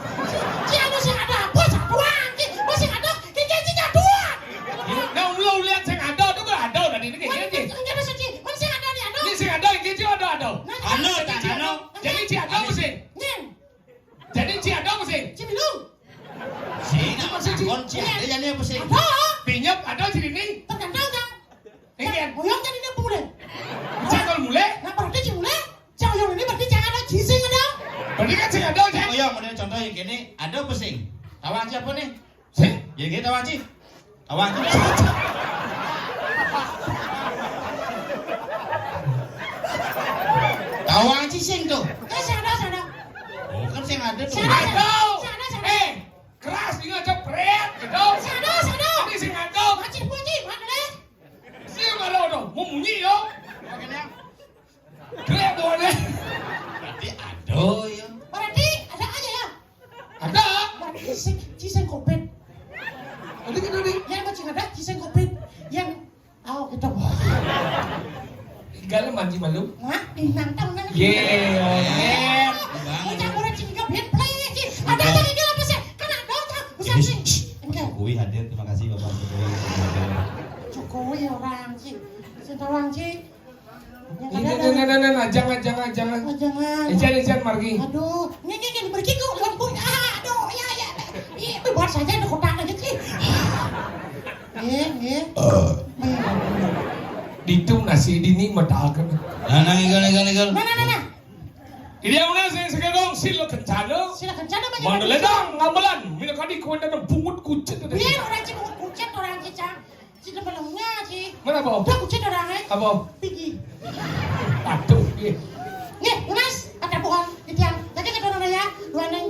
[SPEAKER 3] Si ada sih ada apa satu lagi? Masih ada kejinya dua.
[SPEAKER 2] Nah, lu lihat sing ada tuh gak ada tadi ini keji.
[SPEAKER 3] Enggak ada saja. Masih ada nih ada.
[SPEAKER 2] Ini sing ada keji ada.
[SPEAKER 1] Ano tak ano?
[SPEAKER 2] Jadi si ada mesin.
[SPEAKER 3] Nen,
[SPEAKER 2] Jadi si ada mesin.
[SPEAKER 3] cibilung.
[SPEAKER 1] Sing apa sih? Kon sih ada jadi apa sih?
[SPEAKER 3] Ada.
[SPEAKER 2] Pinjam ada sini nih.
[SPEAKER 3] Tergantung kan.
[SPEAKER 2] Ini
[SPEAKER 3] Boyong kan ini boleh.
[SPEAKER 2] cakol mulai.
[SPEAKER 3] Nah, berarti sih mulai. Jangan ini berarti jangan ada gising ada.
[SPEAKER 2] Berarti kan sing ada
[SPEAKER 1] Oh iya, model contoh yang gini, ada apa sing? Tawang apa nih?
[SPEAKER 2] Sing.
[SPEAKER 1] Ya gitu tawang sih. Tawang. Tawang sih sing tuh.
[SPEAKER 3] Sana.
[SPEAKER 1] Oh kan sing ada tuh.
[SPEAKER 2] Ada.
[SPEAKER 3] Sana.
[SPEAKER 2] Keras ini aja pret gitu.
[SPEAKER 3] Sana.
[SPEAKER 2] Ini sing ada.
[SPEAKER 3] Macin puji, mana deh?
[SPEAKER 2] Si kalau dong, mau bunyi yo. Grab boleh.
[SPEAKER 1] Berarti ada ya.
[SPEAKER 3] Berarti ada aja ya.
[SPEAKER 2] Ada.
[SPEAKER 3] Berarti ciseng kopet.
[SPEAKER 2] Nanti kita nih.
[SPEAKER 3] Yang macam ada ciseng kopet. Yang kita.
[SPEAKER 2] Gagal manji malu.
[SPEAKER 3] Hah? Nantang nang.
[SPEAKER 2] Yeah.
[SPEAKER 3] Kita boleh cingga biar play lagi. Ada aja ini apa sih? Kan ada tak? Bukan sih. Enggak.
[SPEAKER 1] Jokowi hadir, terima kasih Bapak Jokowi.
[SPEAKER 3] Jokowi orang sih. Orang sih.
[SPEAKER 2] Nah, jangan.
[SPEAKER 3] Jangan.
[SPEAKER 2] Ejan margi.
[SPEAKER 3] Aduh, ini pergi kok lewat gue. Aduh, ya. Ini buat saja ada kotak aja sih.
[SPEAKER 2] Ditung nasi dini medalkan.
[SPEAKER 1] Nah, igal.
[SPEAKER 3] Nah.
[SPEAKER 2] Ini yang mana saya sekarang sila kencana.
[SPEAKER 3] Silakan cana banyak.
[SPEAKER 2] Mana ledang ngamelan. Mina kadi kau dan bungut kucing tadi.
[SPEAKER 3] Biar orang sih mau kucet orang sih cang. Si belumnya sih.
[SPEAKER 2] Mana apa?
[SPEAKER 3] Udah kucet orang
[SPEAKER 2] Apa?
[SPEAKER 3] Pergi.
[SPEAKER 2] Aduh.
[SPEAKER 3] Nih, Unas, ada pohon di tiang. Jadi ke dorong ya, dua neng.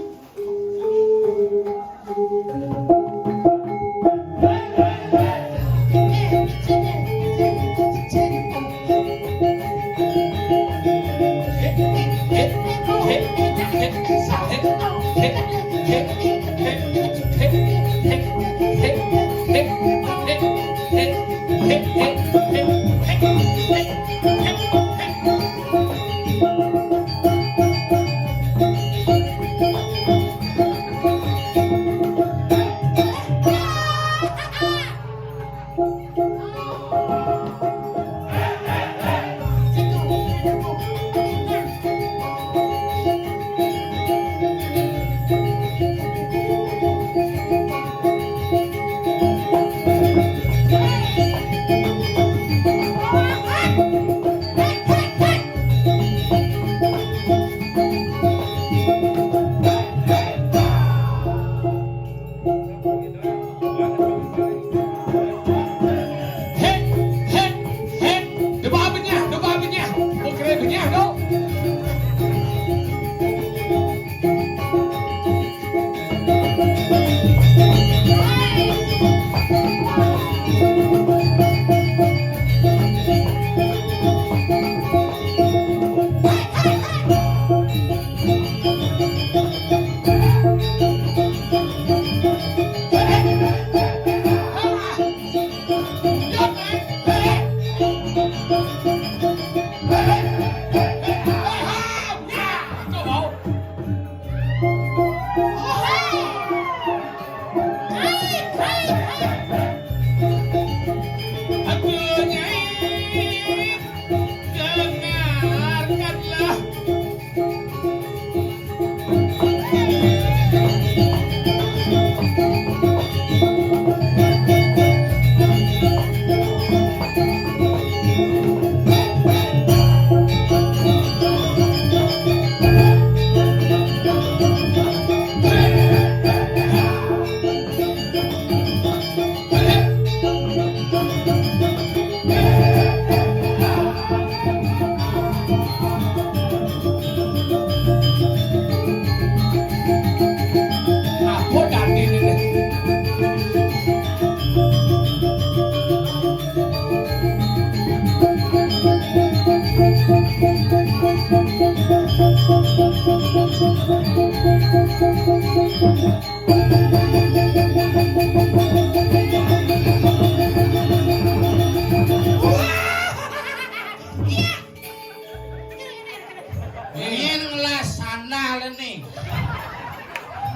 [SPEAKER 1] Panglasana nih.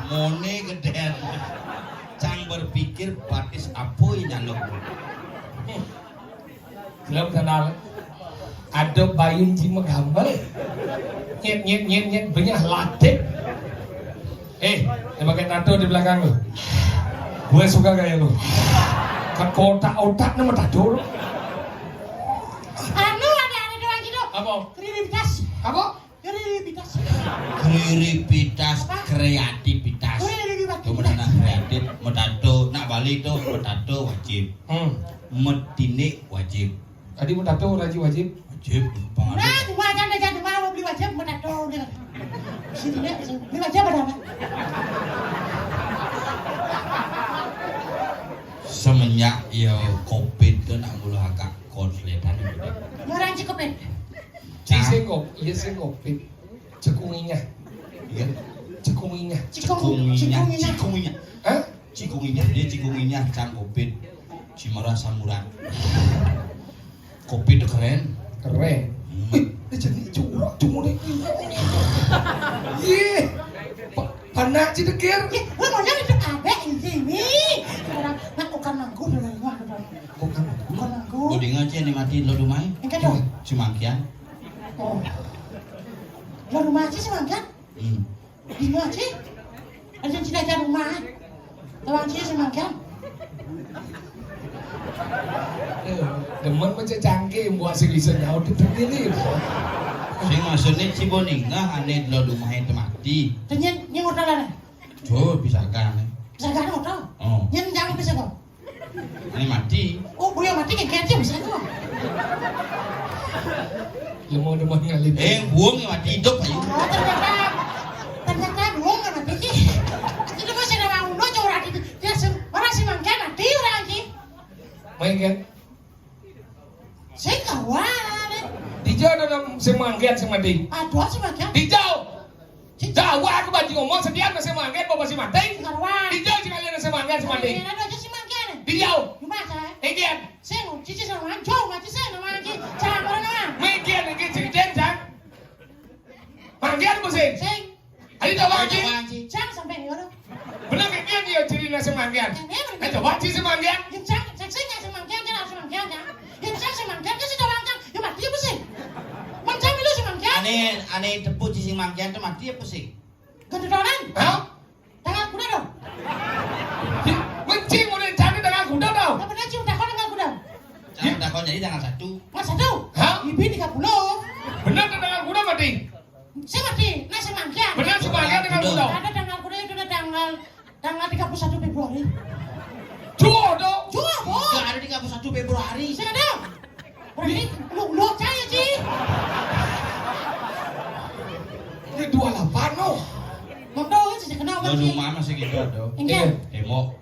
[SPEAKER 1] Mone geden. Cang berpikir batis apoy nyaluk.
[SPEAKER 2] Belum kenal. Ada bayun cima gambar. Nyet banyak latih. Dia pakai tato di belakang lu. Gue suka kayak lu. Kan kotak-otak nama tato lu.
[SPEAKER 3] Anu ada doang gitu.
[SPEAKER 2] Apa?
[SPEAKER 3] Kreativitas.
[SPEAKER 2] Apa?
[SPEAKER 3] Kreativitas.
[SPEAKER 1] Kreativitas, kreativitas.
[SPEAKER 3] Kreativitas.
[SPEAKER 1] Kemudian nak kreatif, metato, nak Bali itu metato wajib. Metine wajib.
[SPEAKER 2] Tadi mau tato wajib.
[SPEAKER 1] Wajib.
[SPEAKER 3] Nah, cuma kan aja cuma mau beli wajib menato dia. Sini deh, beli wajib ada apa?
[SPEAKER 1] Semenjak ya Covid itu nak mula agak konflitan.
[SPEAKER 3] Orang cukup ya.
[SPEAKER 2] Iya kopi. Cekunginya.
[SPEAKER 1] Iya.
[SPEAKER 2] Cekunginya.
[SPEAKER 1] Cikunginya.
[SPEAKER 2] Hah?
[SPEAKER 1] Cikunginya cang Covid. Cimara samuran. Kopi itu keren.
[SPEAKER 2] Keren. Ini jadi curang cuma deh. Iya. Panak cidekir.
[SPEAKER 3] Lu mau jadi ada di sini. Orang nak ukan nangku dari luar. Ukan nangku.
[SPEAKER 1] Lo dengar aja nih mati lo rumah.
[SPEAKER 3] Enggak dong.
[SPEAKER 1] Cumangkian.
[SPEAKER 3] Oh. Lo rumah aja semangkan? Di rumah aja. Ada cerita rumah. Tawang aja semangkan.
[SPEAKER 2] Demen macam canggih buat segisa jauh dipilih.
[SPEAKER 1] Sing maksudnya Ciboninga aneh lo rumah itu mati.
[SPEAKER 3] Dan yang hotel ada?
[SPEAKER 1] Tuh bisa kan?
[SPEAKER 3] Bisa kan hotel?
[SPEAKER 1] Oh.
[SPEAKER 3] Yang jangan bisa kok?
[SPEAKER 1] Ini mati.
[SPEAKER 3] Oh, boleh mati kayak kecil bisa kok?
[SPEAKER 2] Lu mau demen ngalih.
[SPEAKER 1] Buang yang mati hidup ayo.
[SPEAKER 3] Oh, ternyata buang nggak mati sih. Itu masih ada mau lo curang itu. Dia orang si mangkan mati orang lagi.
[SPEAKER 2] Main kan?
[SPEAKER 3] Saya kawan.
[SPEAKER 2] Dijauh dalam semanggian semadi.
[SPEAKER 3] Aduh, si mangkan.
[SPEAKER 2] Dijauh. Jauh aku baju ngomong setiap na semanggian bawa si mati.
[SPEAKER 3] Kawan.
[SPEAKER 2] Dijauh si kalian na semanggian semadi.
[SPEAKER 3] Ada aja si mangkan.
[SPEAKER 2] Dijauh.
[SPEAKER 3] Gimana saya?
[SPEAKER 2] Ikan.
[SPEAKER 3] Saya mau cici sama anjong, mati saya nama lagi. Jangan mana nama.
[SPEAKER 2] Main kan ini cerita kan? Manggian musim.
[SPEAKER 3] Saya.
[SPEAKER 2] Ada tahu lagi?
[SPEAKER 3] Jangan sampai ni orang.
[SPEAKER 2] Benar kan dia cerita na semanggian? Ada wajib semanggian.
[SPEAKER 3] Yang jangan, saya nggak semangkan, jangan semangkan ya. Yang saya semangkan, dia sudah mangkan. Yang mati apa sih? Mangkan dulu semangkan.
[SPEAKER 1] Aneh tepuk di sing mangkian itu mati apa sih?
[SPEAKER 3] Kedudukan.
[SPEAKER 2] Hah?
[SPEAKER 3] Tangan kuda dong.
[SPEAKER 2] Mencing udah cari dengan kuda tau.
[SPEAKER 3] Apa dia cium takon dengan kuda?
[SPEAKER 1] Jangan takon jadi jangan satu.
[SPEAKER 3] Mas satu.
[SPEAKER 2] Hah?
[SPEAKER 3] Ibu 30.
[SPEAKER 2] Benar dengan kuda mati.
[SPEAKER 3] Saya mati, nah semangkan.
[SPEAKER 2] Benar semanggian dengan kuda.
[SPEAKER 3] Ada tanggal kuda itu ada tanggal 31 Februari.
[SPEAKER 2] Jual dong.
[SPEAKER 3] Jual, boh.
[SPEAKER 1] Enggak ada 31 Februari.
[SPEAKER 3] Saya ada. Berarti lu saya sih.
[SPEAKER 2] Ini 28 no.
[SPEAKER 3] Mondo kan saya kenal kan
[SPEAKER 1] Lo
[SPEAKER 3] sih.
[SPEAKER 1] rumah masih gitu ada.
[SPEAKER 3] Enggak.
[SPEAKER 1] Demo.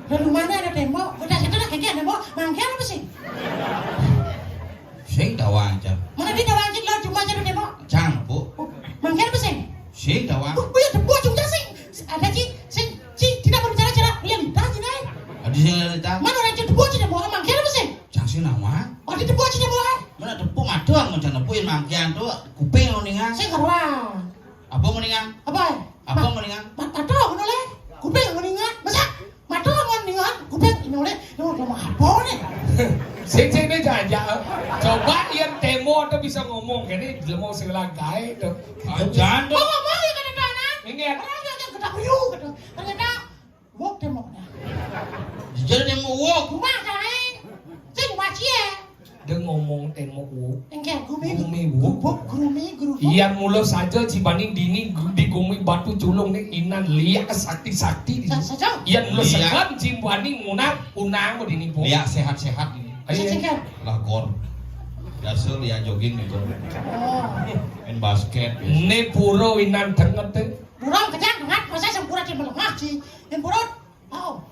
[SPEAKER 3] Di rumahnya ada tembok. Udah situ lah kayak tembok. Mangkian apa sih?
[SPEAKER 1] Sing tahu aja.
[SPEAKER 3] Mana dia tahu anjing lo cuma aja ada tembok.
[SPEAKER 1] Campu.
[SPEAKER 3] Mangkian apa sih?
[SPEAKER 1] Sing tahu.
[SPEAKER 3] Punya tembok juga sih. Ada sih tidak berbicara realita sih nih.
[SPEAKER 1] Ada sing cerita.
[SPEAKER 3] Mana orang itu tembok tidak mau mangkian apa sih?
[SPEAKER 1] Cang sing nama.
[SPEAKER 3] Oh di tembok tidak mau.
[SPEAKER 1] Mana tepuk madang macam nepuin mangkian tuh kuping ngoningan.
[SPEAKER 3] Saya karuan.
[SPEAKER 1] Apa ngoningan?
[SPEAKER 3] Apa?
[SPEAKER 1] Apa ngoningan?
[SPEAKER 3] Mata ngono kuping ngoningan. Masa? Mata ngoningan kuping ini oleh. Lo mau apa nih?
[SPEAKER 2] Sing ini jangan. Coba yang demo atau bisa ngomong. Jadi dia mau selagai.
[SPEAKER 1] Jangan
[SPEAKER 3] Mau
[SPEAKER 1] dong.
[SPEAKER 3] ngomong ya kadang-kadang.
[SPEAKER 2] Ingat.
[SPEAKER 3] Orang yang kata riuh gitu. Ternyata wok temboknya.
[SPEAKER 1] Jadi demo walk.
[SPEAKER 3] Rumah saya. Saya rumah cie.
[SPEAKER 2] Dia ngomong tembok wuk.
[SPEAKER 3] Enggak,
[SPEAKER 2] Gumi
[SPEAKER 3] guru
[SPEAKER 2] wuk.
[SPEAKER 3] guru.
[SPEAKER 2] Iya mula saja Cibani dini di gumi batu culung ni inan liak sakti-sakti.
[SPEAKER 3] Saja.
[SPEAKER 2] Iya mula
[SPEAKER 1] Liak.
[SPEAKER 2] segan Cibani unang mo dini po.
[SPEAKER 1] Lihat sehat-sehat ini.
[SPEAKER 3] Saya.
[SPEAKER 1] Lah gor. Biasa lihat jogging gitu.
[SPEAKER 3] Oh.
[SPEAKER 1] Main basket.
[SPEAKER 2] Ni puro inan tenget te.
[SPEAKER 3] Burung kejang banget, masa sempurna di melemah sih. Yang burung, oh.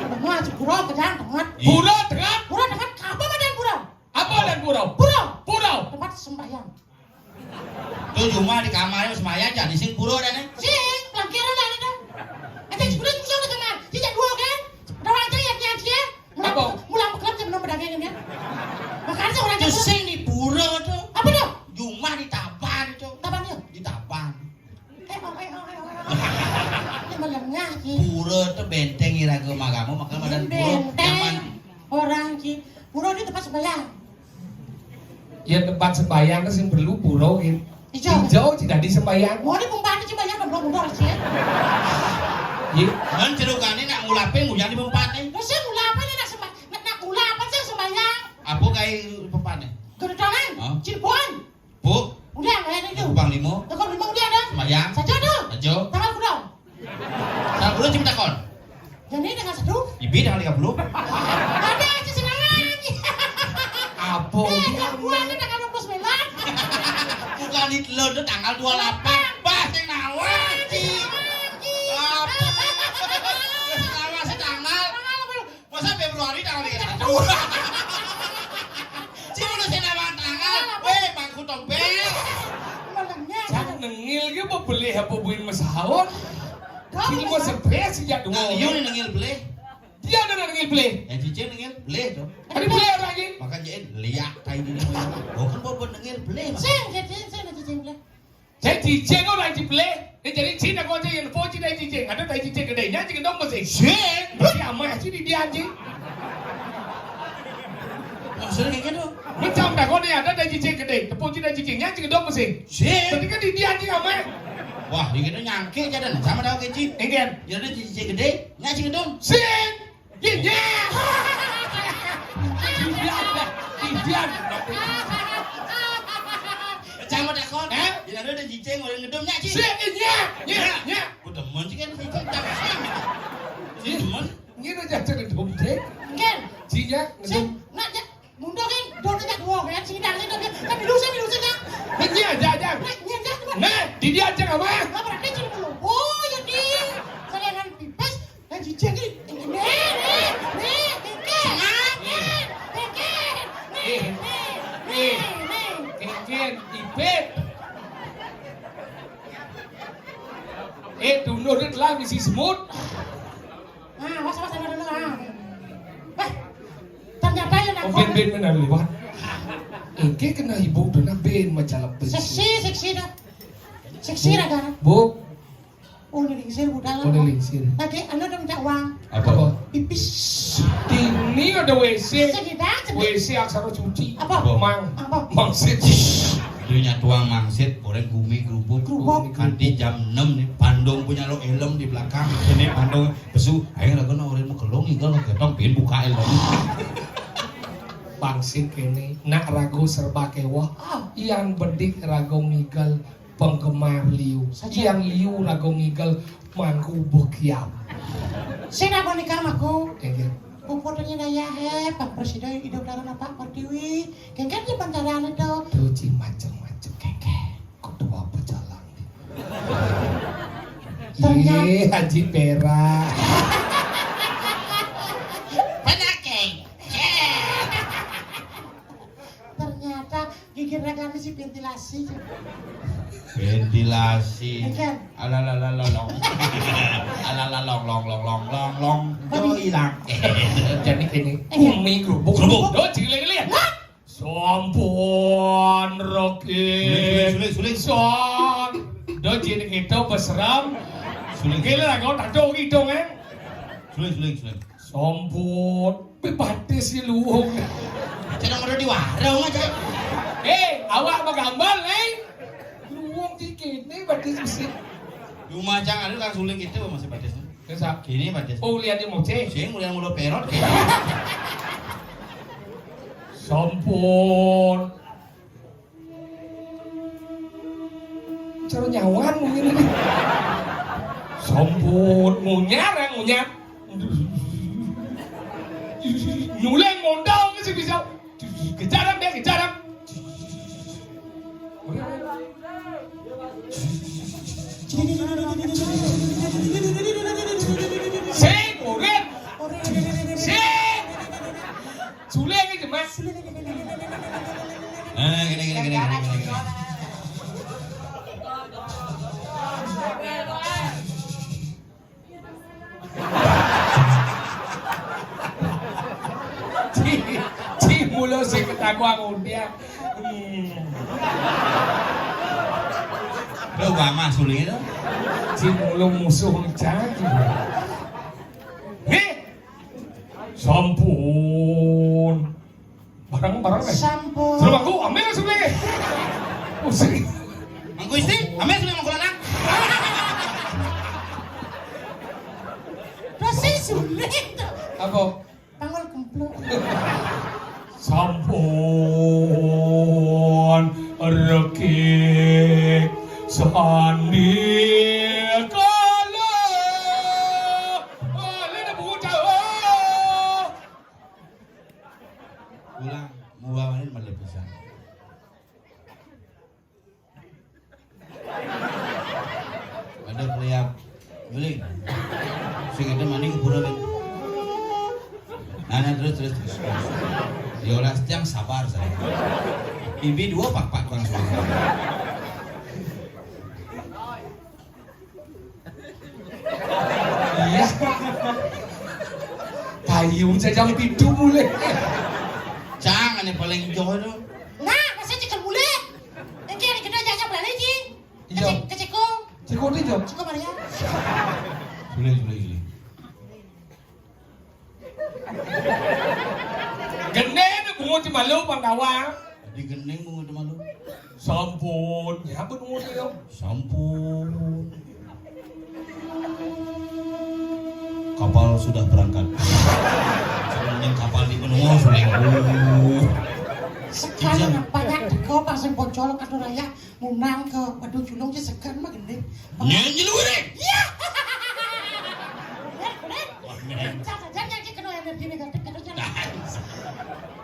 [SPEAKER 3] Melemah sih burung kejang banget.
[SPEAKER 2] Puro tenget.
[SPEAKER 3] Burung tempat apa dan burung?
[SPEAKER 2] Apa dan puro?
[SPEAKER 3] Burung.
[SPEAKER 2] Puro.
[SPEAKER 3] Tempat sembahyang.
[SPEAKER 1] Tuh cuma di kamarnya semaya aja di sing puro dan
[SPEAKER 3] Sing, pelangkiran lah itu. Ada sebulan musuh ke kamar. Tidak dua kan? Orang cari yang dia.
[SPEAKER 2] Apa?
[SPEAKER 3] Mulang kelab jam 6 pedagangnya kan. Makanya orang
[SPEAKER 1] Tuh
[SPEAKER 3] cari.
[SPEAKER 1] sing di puro tuh.
[SPEAKER 3] Apa tuh?
[SPEAKER 2] Ya tempat sembahyang sing perlu pura gitu.
[SPEAKER 3] Ijo.
[SPEAKER 2] Ijo tidak di sembahyang.
[SPEAKER 3] Mau di pempane coba yang belum sih.
[SPEAKER 2] Iya.
[SPEAKER 1] Kan cerukane nak ngulape nguyang di pempane.
[SPEAKER 3] Lah sing mula apa nih nak mula apa sih sembahyang?
[SPEAKER 1] Apa kae pempane?
[SPEAKER 3] Gedodangan.
[SPEAKER 1] Hah?
[SPEAKER 3] Cirebon.
[SPEAKER 1] Bu,
[SPEAKER 3] Udah enggak itu.
[SPEAKER 1] Bang Limo,
[SPEAKER 3] Tekon lima udah ada.
[SPEAKER 1] sembayang,
[SPEAKER 3] Saja tuh.
[SPEAKER 1] ajo.
[SPEAKER 3] Tanggal berapa?
[SPEAKER 1] Sang kulo cuma takon.
[SPEAKER 3] Jadi dengan satu.
[SPEAKER 1] Ibi tanggal 30.
[SPEAKER 3] Ada aja senangan.
[SPEAKER 2] Apa?
[SPEAKER 3] Tanggal bulan ini tanggal 29.
[SPEAKER 1] Bukan itu lo tanggal 28. Bah, sing nawar. Apa? Sama sih tanggal. Masa Februari tanggal 31. Cuma lu sing nawar tanggal. Weh, bangku tompel.
[SPEAKER 3] Malangnya.
[SPEAKER 2] Cak nengil ge apa beli apa buin masahon. Sini mau stres sejak dulu.
[SPEAKER 1] Nah, iya nih nengil beli.
[SPEAKER 2] Dia ada nengil beli.
[SPEAKER 1] Yang cicing nengil beli tuh.
[SPEAKER 2] Ada beli lagi.
[SPEAKER 1] Makanya lihat kayak gini. Oh kan bawa nengil beli.
[SPEAKER 3] Sing jadi sing.
[SPEAKER 2] Saya cicing orang di beli. Dia jadi Cina kau jadi info Cina cicing. Ada tai cicing gedenya cicing dong masih. Sing. Masih amah sih di dia anjing.
[SPEAKER 1] Maksudnya kayak gitu.
[SPEAKER 2] Macam dah kau ni ada tai cicing gede. Tepung Cina cicingnya cicing dong masih.
[SPEAKER 1] Sing.
[SPEAKER 2] Tapi kan di dia anjing amah.
[SPEAKER 1] Wah, dikit nyangke jadan sama dah kecil.
[SPEAKER 2] Enggan.
[SPEAKER 1] Jadi cicing gede, nyacing dong.
[SPEAKER 2] Sing. Gini. Idian.
[SPEAKER 1] Sama dah kon. Jadi ada cicing orang ngedom nyacing.
[SPEAKER 2] Sing. Nya.
[SPEAKER 1] Udah demen sih kan cicing tak sing. Sing demen.
[SPEAKER 2] Ini aja jadi domdek.
[SPEAKER 3] Kan.
[SPEAKER 2] Cinya.
[SPEAKER 3] Sing nak mundur kan dorong jak dua kan sing dah sing kan bilu sing kan.
[SPEAKER 2] Nya aja.
[SPEAKER 3] Nya dah.
[SPEAKER 2] Nah, di dia aja nggak mah.
[SPEAKER 3] Lah berarti cuma dulu. Oh, jadi sayangan pipes dan cicing ini.
[SPEAKER 2] Kengen, ipet. Dunur lah misi semut.
[SPEAKER 3] Ah, was ada dulu ah. Ternyata yang
[SPEAKER 2] Oh,
[SPEAKER 3] aku.
[SPEAKER 2] ben mana lewat. Engke kena ibu dona ben macam lepes.
[SPEAKER 3] Seksi dah. Seksi dah kan.
[SPEAKER 2] Bu,
[SPEAKER 3] Oh, ini lingsir budal.
[SPEAKER 2] udah lingsir.
[SPEAKER 3] Tadi anda udah minta uang.
[SPEAKER 2] Apa?
[SPEAKER 3] Pipis.
[SPEAKER 2] Ini ada WC.
[SPEAKER 3] Sekitar.
[SPEAKER 2] WC aksara cuci.
[SPEAKER 3] Apa?
[SPEAKER 2] Mang.
[SPEAKER 3] Apa?
[SPEAKER 2] Mangsit.
[SPEAKER 1] Dunia tuang mangsit, goreng bumi kerupuk.
[SPEAKER 3] Kerupuk.
[SPEAKER 1] Nanti jam 6 nih, Bandung punya lo helm di belakang. Ini Bandung besu. Ayo lah kena orang mau kelong nih kalau ketong pengen buka helm.
[SPEAKER 2] Bangsit kene nak rago serba kewah.
[SPEAKER 3] Ah.
[SPEAKER 2] Yang bedik rago ngigal penggemar liu.
[SPEAKER 3] Saja.
[SPEAKER 2] Yang liu rago ngigal mangku bekiam.
[SPEAKER 3] Saya nak nikah sama aku.
[SPEAKER 2] Engke.
[SPEAKER 3] Fotonya daya Pak Presiden hidup dalam Pak Pertiwi. Kengken di bantaran itu.
[SPEAKER 2] Tuji macam-macam keke. Kedua pejalan.
[SPEAKER 3] Ternyata-
[SPEAKER 2] Iya, Haji Perak.
[SPEAKER 1] Penakeng.
[SPEAKER 3] Ternyata gigi rekannya si ventilasi.
[SPEAKER 1] Ventilasi.
[SPEAKER 3] Engken.
[SPEAKER 1] Alalalalong. Alalalalong. Itu hilang.
[SPEAKER 2] Jadi kini umi kerupuk.
[SPEAKER 1] Kerupuk.
[SPEAKER 2] Do cilik-cilik. Sampun rokin.
[SPEAKER 1] Suling.
[SPEAKER 2] Son. Do jadi kita berseram. Gila lah kau tak tahu gitu kan?
[SPEAKER 1] Suling.
[SPEAKER 2] Sampun. Bebatis si luhung.
[SPEAKER 1] Jangan ada di warung aja.
[SPEAKER 2] Awak apa gambar luhung di kini batis mesin.
[SPEAKER 1] Di rumah jangan ada kan suling itu masih batasnya.
[SPEAKER 2] Kesap.
[SPEAKER 1] Gini batas.
[SPEAKER 2] Oh lihat dia mau cek.
[SPEAKER 1] Sing mulai mulu perot.
[SPEAKER 2] Sampun. Cara nyawan mungkin ini. Sampun ngunyar. Nyuleng mondau masih bisa. Kejaran. Sing, uret. Sing. Suleng aja mas.
[SPEAKER 1] Gini.
[SPEAKER 2] Ci mulo sing ketakuan undian.
[SPEAKER 1] Lo Obama suling itu.
[SPEAKER 2] Ci mulo musuh jadi. Sampun. barang nih.
[SPEAKER 3] Sampun.
[SPEAKER 2] Suruh aku ambil langsung lagi. Pusing.
[SPEAKER 1] Mangku istri, ame sudah mangku lanang.
[SPEAKER 3] Dosis sulit.
[SPEAKER 2] Apa?
[SPEAKER 3] Pangol kempluk.
[SPEAKER 2] Sampun rekik sani kala. Lena buta.
[SPEAKER 1] Ulang, muawanin malah pisan. Ada keliap beli. Sing ada maning pura ben. Nah, terus. Ya ulah yang sabar saya. Bibi dua pak langsung.
[SPEAKER 2] Iya. Kayu jajang pintu mulai.
[SPEAKER 1] Jangan yang paling jauh itu.
[SPEAKER 3] Nah, masih cekel bule. Engke ni kena jajak balik ji.
[SPEAKER 2] Iya.
[SPEAKER 3] Keceko.
[SPEAKER 2] Cekor ni jom.
[SPEAKER 3] Ceko Maria.
[SPEAKER 1] Boleh.
[SPEAKER 2] Gene ni bungo ti malu Pandawa.
[SPEAKER 1] Di gening bunga tu malu.
[SPEAKER 2] Sampun, ya pun bungo ti dong.
[SPEAKER 1] Sampun. Kapal sudah berangkat. Sebenarnya kapal di benua sudah.
[SPEAKER 3] Sekarang banyak teko pasang bocol kado raya munang ke Badu Julung je segan mah gede.
[SPEAKER 1] Nyanyi lu ini.
[SPEAKER 3] Iya. Jangan kena energi negatif kado jangan.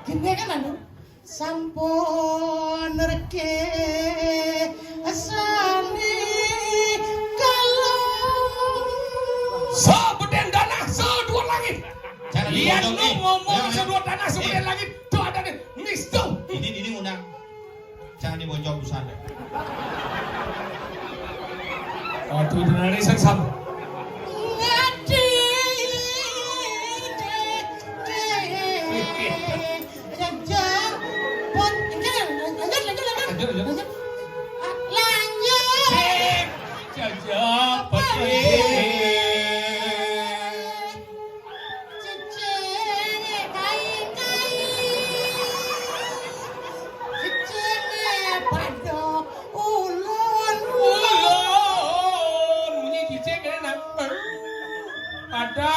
[SPEAKER 3] Gini kan lalu sampun reke asani kalau
[SPEAKER 2] Sebeden tanah sedua langit.
[SPEAKER 1] Jangan
[SPEAKER 2] Lihat
[SPEAKER 1] dibocok,
[SPEAKER 2] lu ngomong
[SPEAKER 1] Jangan.
[SPEAKER 2] sedua tanah sebeden langit. Tuh ada nih, mistu.
[SPEAKER 1] Ini undang. Jangan dibocok besar.
[SPEAKER 2] Aduh, benar ini sengsam.
[SPEAKER 3] ngadi jajah pun lanjut
[SPEAKER 2] Jajah peti. Ulun, bunyi cicing kan nak. Ada.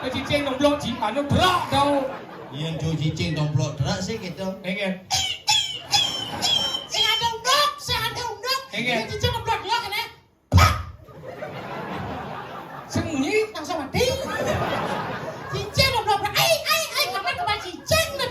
[SPEAKER 2] Cicing nomblok anu berak tau.
[SPEAKER 1] Yang jauh cicing domplok terak sih gitu.
[SPEAKER 2] Engen.
[SPEAKER 3] Saya ada undang.
[SPEAKER 2] Engen.
[SPEAKER 3] Ini cicing ngeblok lah kan ya.
[SPEAKER 2] Sing bunyi
[SPEAKER 3] Langsung mati. Cicing ngeblok. Ai, kapan cicing dah.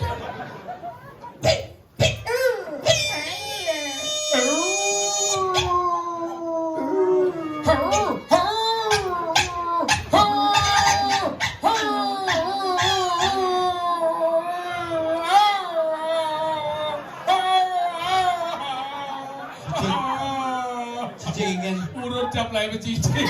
[SPEAKER 1] Cicing ingin.
[SPEAKER 2] Urut jam lain cicing.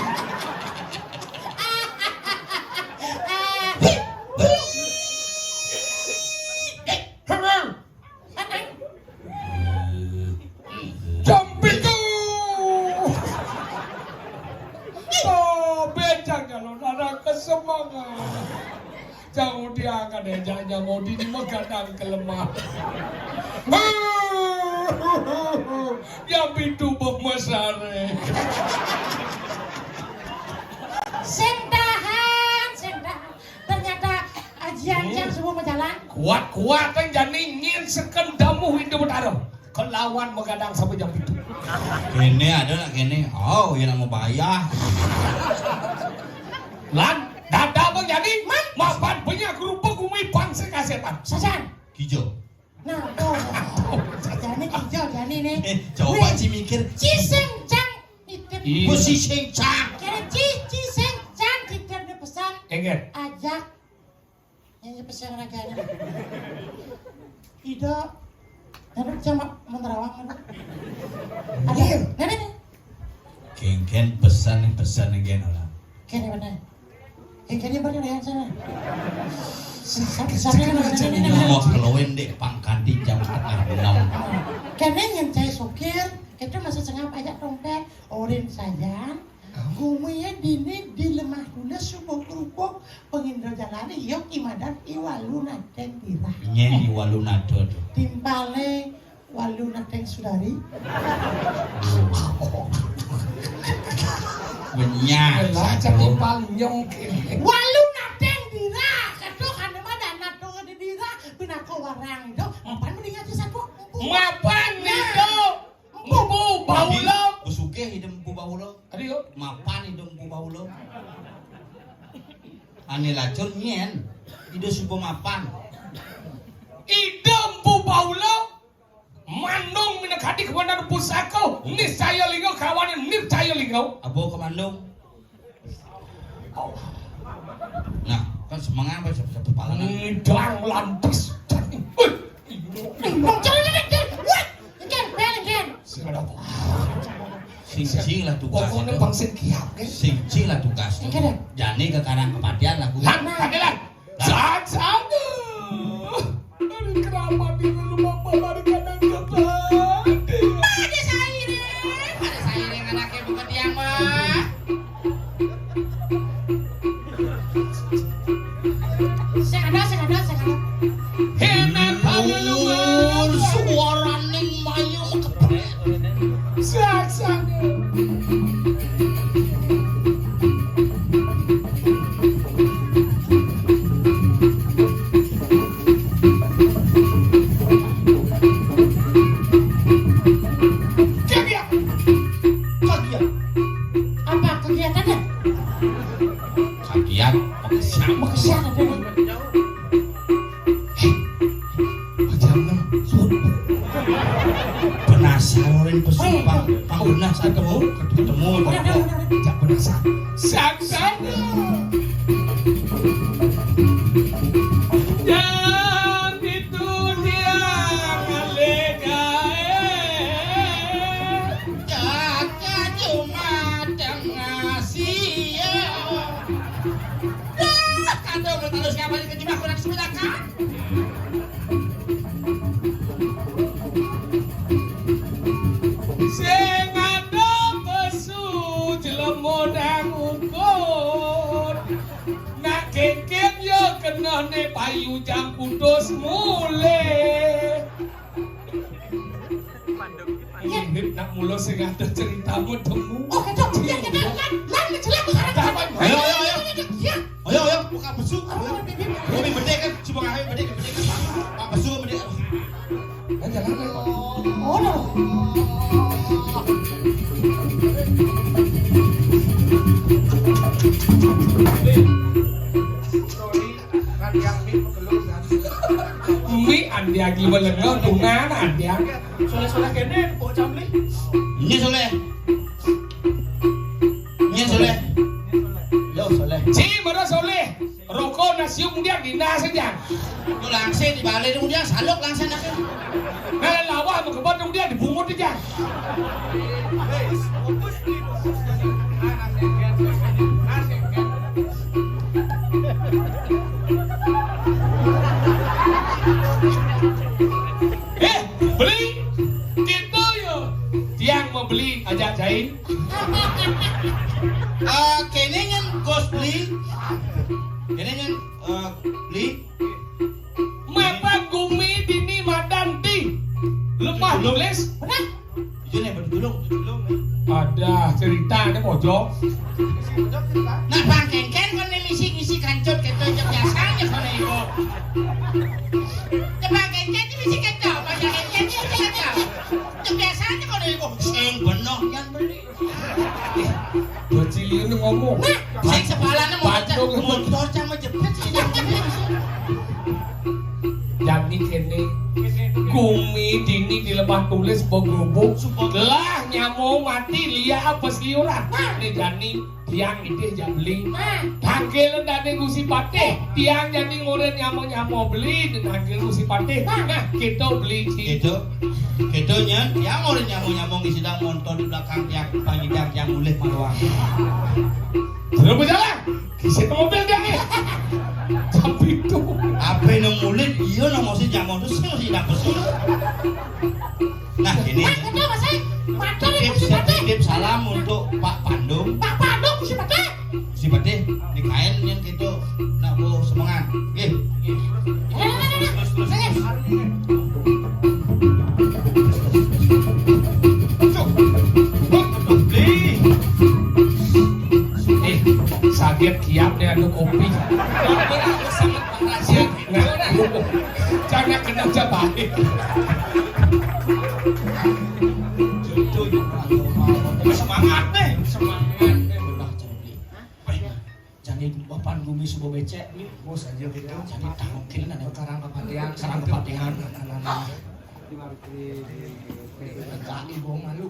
[SPEAKER 2] Jam itu. Oh, becang kalau ada kesemangat. Jangan diangkat deh, jangan mau di megadang kelemah. Yang itu besar.
[SPEAKER 3] Sendahan. Ternyata ajian semua berjalan.
[SPEAKER 2] Kuat kan jadi ingin sekendamu hidup bertarung. Kelawan megadang sampai jam itu.
[SPEAKER 1] Kene ada nak kene. Oh, yang mau bayar.
[SPEAKER 2] Lan, dada bang jadi mapan punya kerupuk umipan sekasetan.
[SPEAKER 3] Sajan.
[SPEAKER 1] Hijau.
[SPEAKER 3] Nah, jani hijau jani nih.
[SPEAKER 1] Coba Ci mikir.
[SPEAKER 3] Ciseng cang titip.
[SPEAKER 1] Posisi cang.
[SPEAKER 3] Kira ciseng cang titip dia pesan
[SPEAKER 2] Enggak.
[SPEAKER 3] ajak. Ini pesan raganya. Ido. Tapi cuma menerawang kan. Ada. Nenek.
[SPEAKER 1] Ken pesan again orang.
[SPEAKER 3] Kene mana? Kene mana yang sana? Sampai
[SPEAKER 1] Mau keluwen dek pangkanti jam 5:30.
[SPEAKER 3] Kene yang saya sopir, itu masih sengap aja dompet, orin saja, Gumuya dini di lemah tunas subuh kerupuk pengindra jalani yok imadan iwaluna dan tirah.
[SPEAKER 1] Nyen iwaluna tuh.
[SPEAKER 3] Timpale waluna dan sudari.
[SPEAKER 1] Benyak.
[SPEAKER 2] Lah jadi paling kene.
[SPEAKER 3] Waluna dan tirah. Kado kan mana nato di tirah pinako warang itu. Mapan mendingan si satu.
[SPEAKER 2] Mapan itu. Mbu baulo.
[SPEAKER 1] Usuke hidem pu baulo.
[SPEAKER 2] Adio.
[SPEAKER 1] Mapan hidem pu baulo. Ane lacur nyen. Hidup supo mapan.
[SPEAKER 2] Idem pu baulo. Mandung minakadi kebenaran pusako. Niscaya lingo kawan niscaya lingo.
[SPEAKER 1] Abo ke Bandung. Nah, kan semangat apa satu palangan.
[SPEAKER 2] Ngidang lantis.
[SPEAKER 1] Sing lah tugas.
[SPEAKER 2] Pokoknya bangsin kiap kan.
[SPEAKER 1] Sing lah tugas. Jani ke karang kepatian lagu.
[SPEAKER 2] Lan, kagelan. Saat-saat. Kenapa di rumah lari kanan ke belakang?
[SPEAKER 3] Ada sairing anaknya bukan dia mah. Sengaja.
[SPEAKER 2] Henan pangelungan.
[SPEAKER 1] Suara ning mayu kepret.
[SPEAKER 2] Saat-saat.
[SPEAKER 3] Apa kegiatannya?
[SPEAKER 1] Kagiat
[SPEAKER 3] Kesian ada.
[SPEAKER 1] penasaran pesumpah pangguna saat ketemu
[SPEAKER 2] Jak penasaran. Saat-saat. Dan itu dia
[SPEAKER 1] jaga cuma dengan sia kado bertalus kapan kejebak kurang sebenarnya
[SPEAKER 2] sing ada pesu jelemo dang ukur nak kekep yo kena ne payu jam kudus mule Ingin nak mula sing ada ceritamu temu.
[SPEAKER 3] Oh, kacau. Ya, lan menjelek sekarang.
[SPEAKER 1] Ayo, buka besuk. Kami bedek kan, cuma kami bedek. Pak besuk bedek.
[SPEAKER 2] Jangan.
[SPEAKER 3] Oh, no.
[SPEAKER 2] Mi andiagi melengau dungan andiang.
[SPEAKER 4] Soleh-soleh kene kok camli.
[SPEAKER 1] Ini soleh. Yo soleh.
[SPEAKER 2] Si mana soleh. Rokok nasium dia dina saja.
[SPEAKER 1] Yo langsung dibalik kemudian salok langsung nak.
[SPEAKER 2] Kalau lawa mau ke Bandung dia dibungut aja. Beli kita yo. Tiang mau beli ajak jain.
[SPEAKER 1] Kene nyen gos beli. Beli.
[SPEAKER 2] Mapa gumi dini madanti. Lemah nulis.
[SPEAKER 3] Benar?
[SPEAKER 1] Itu nih berdulung.
[SPEAKER 2] Ada ceritanya pojok.
[SPEAKER 1] Nah bang Ken kan misi kancut kita biasanya kan itu. Bang Ken misi kita, bang Ken misi kita. Biasanya kan itu. Sing benoh yang beli.
[SPEAKER 2] Bocil ini ngomong.
[SPEAKER 1] Sing sepalanya motor sama jepit sih.
[SPEAKER 2] Jadi kene gumi dini di lemah tulis penggubuk lah nyamuk mati liya apa seliuran ini jani tiang ide jambli tangkel ndane gusi pate tiang jadi nguren nyamuk beli tangkel gusi pate nah kita beli
[SPEAKER 1] Gitu nya yang orang nyamuk di sidang motor di belakang yang panjang yang mulai maruang.
[SPEAKER 2] terus berjalan kisi mobil dia tapi itu
[SPEAKER 1] Apa yang mulai iya nama si jamu itu sih tidak besul. Nah ini
[SPEAKER 3] Kenapa sih? Padahal yang mesti
[SPEAKER 1] titip salam untuk Pak Pandung.
[SPEAKER 3] Pak
[SPEAKER 2] Sakit kiapnya anu kopi.
[SPEAKER 1] Sangat rahasia.
[SPEAKER 2] Jangan kena jabalik.
[SPEAKER 1] Semangat nih, benar jadi. Jadi bapak bumi subuh becek nih,
[SPEAKER 2] Bos aja gitu.
[SPEAKER 1] jadi tahu kini ada
[SPEAKER 2] Karang kepatihan,
[SPEAKER 1] sekarang kepatihan.
[SPEAKER 2] Kali bong malu.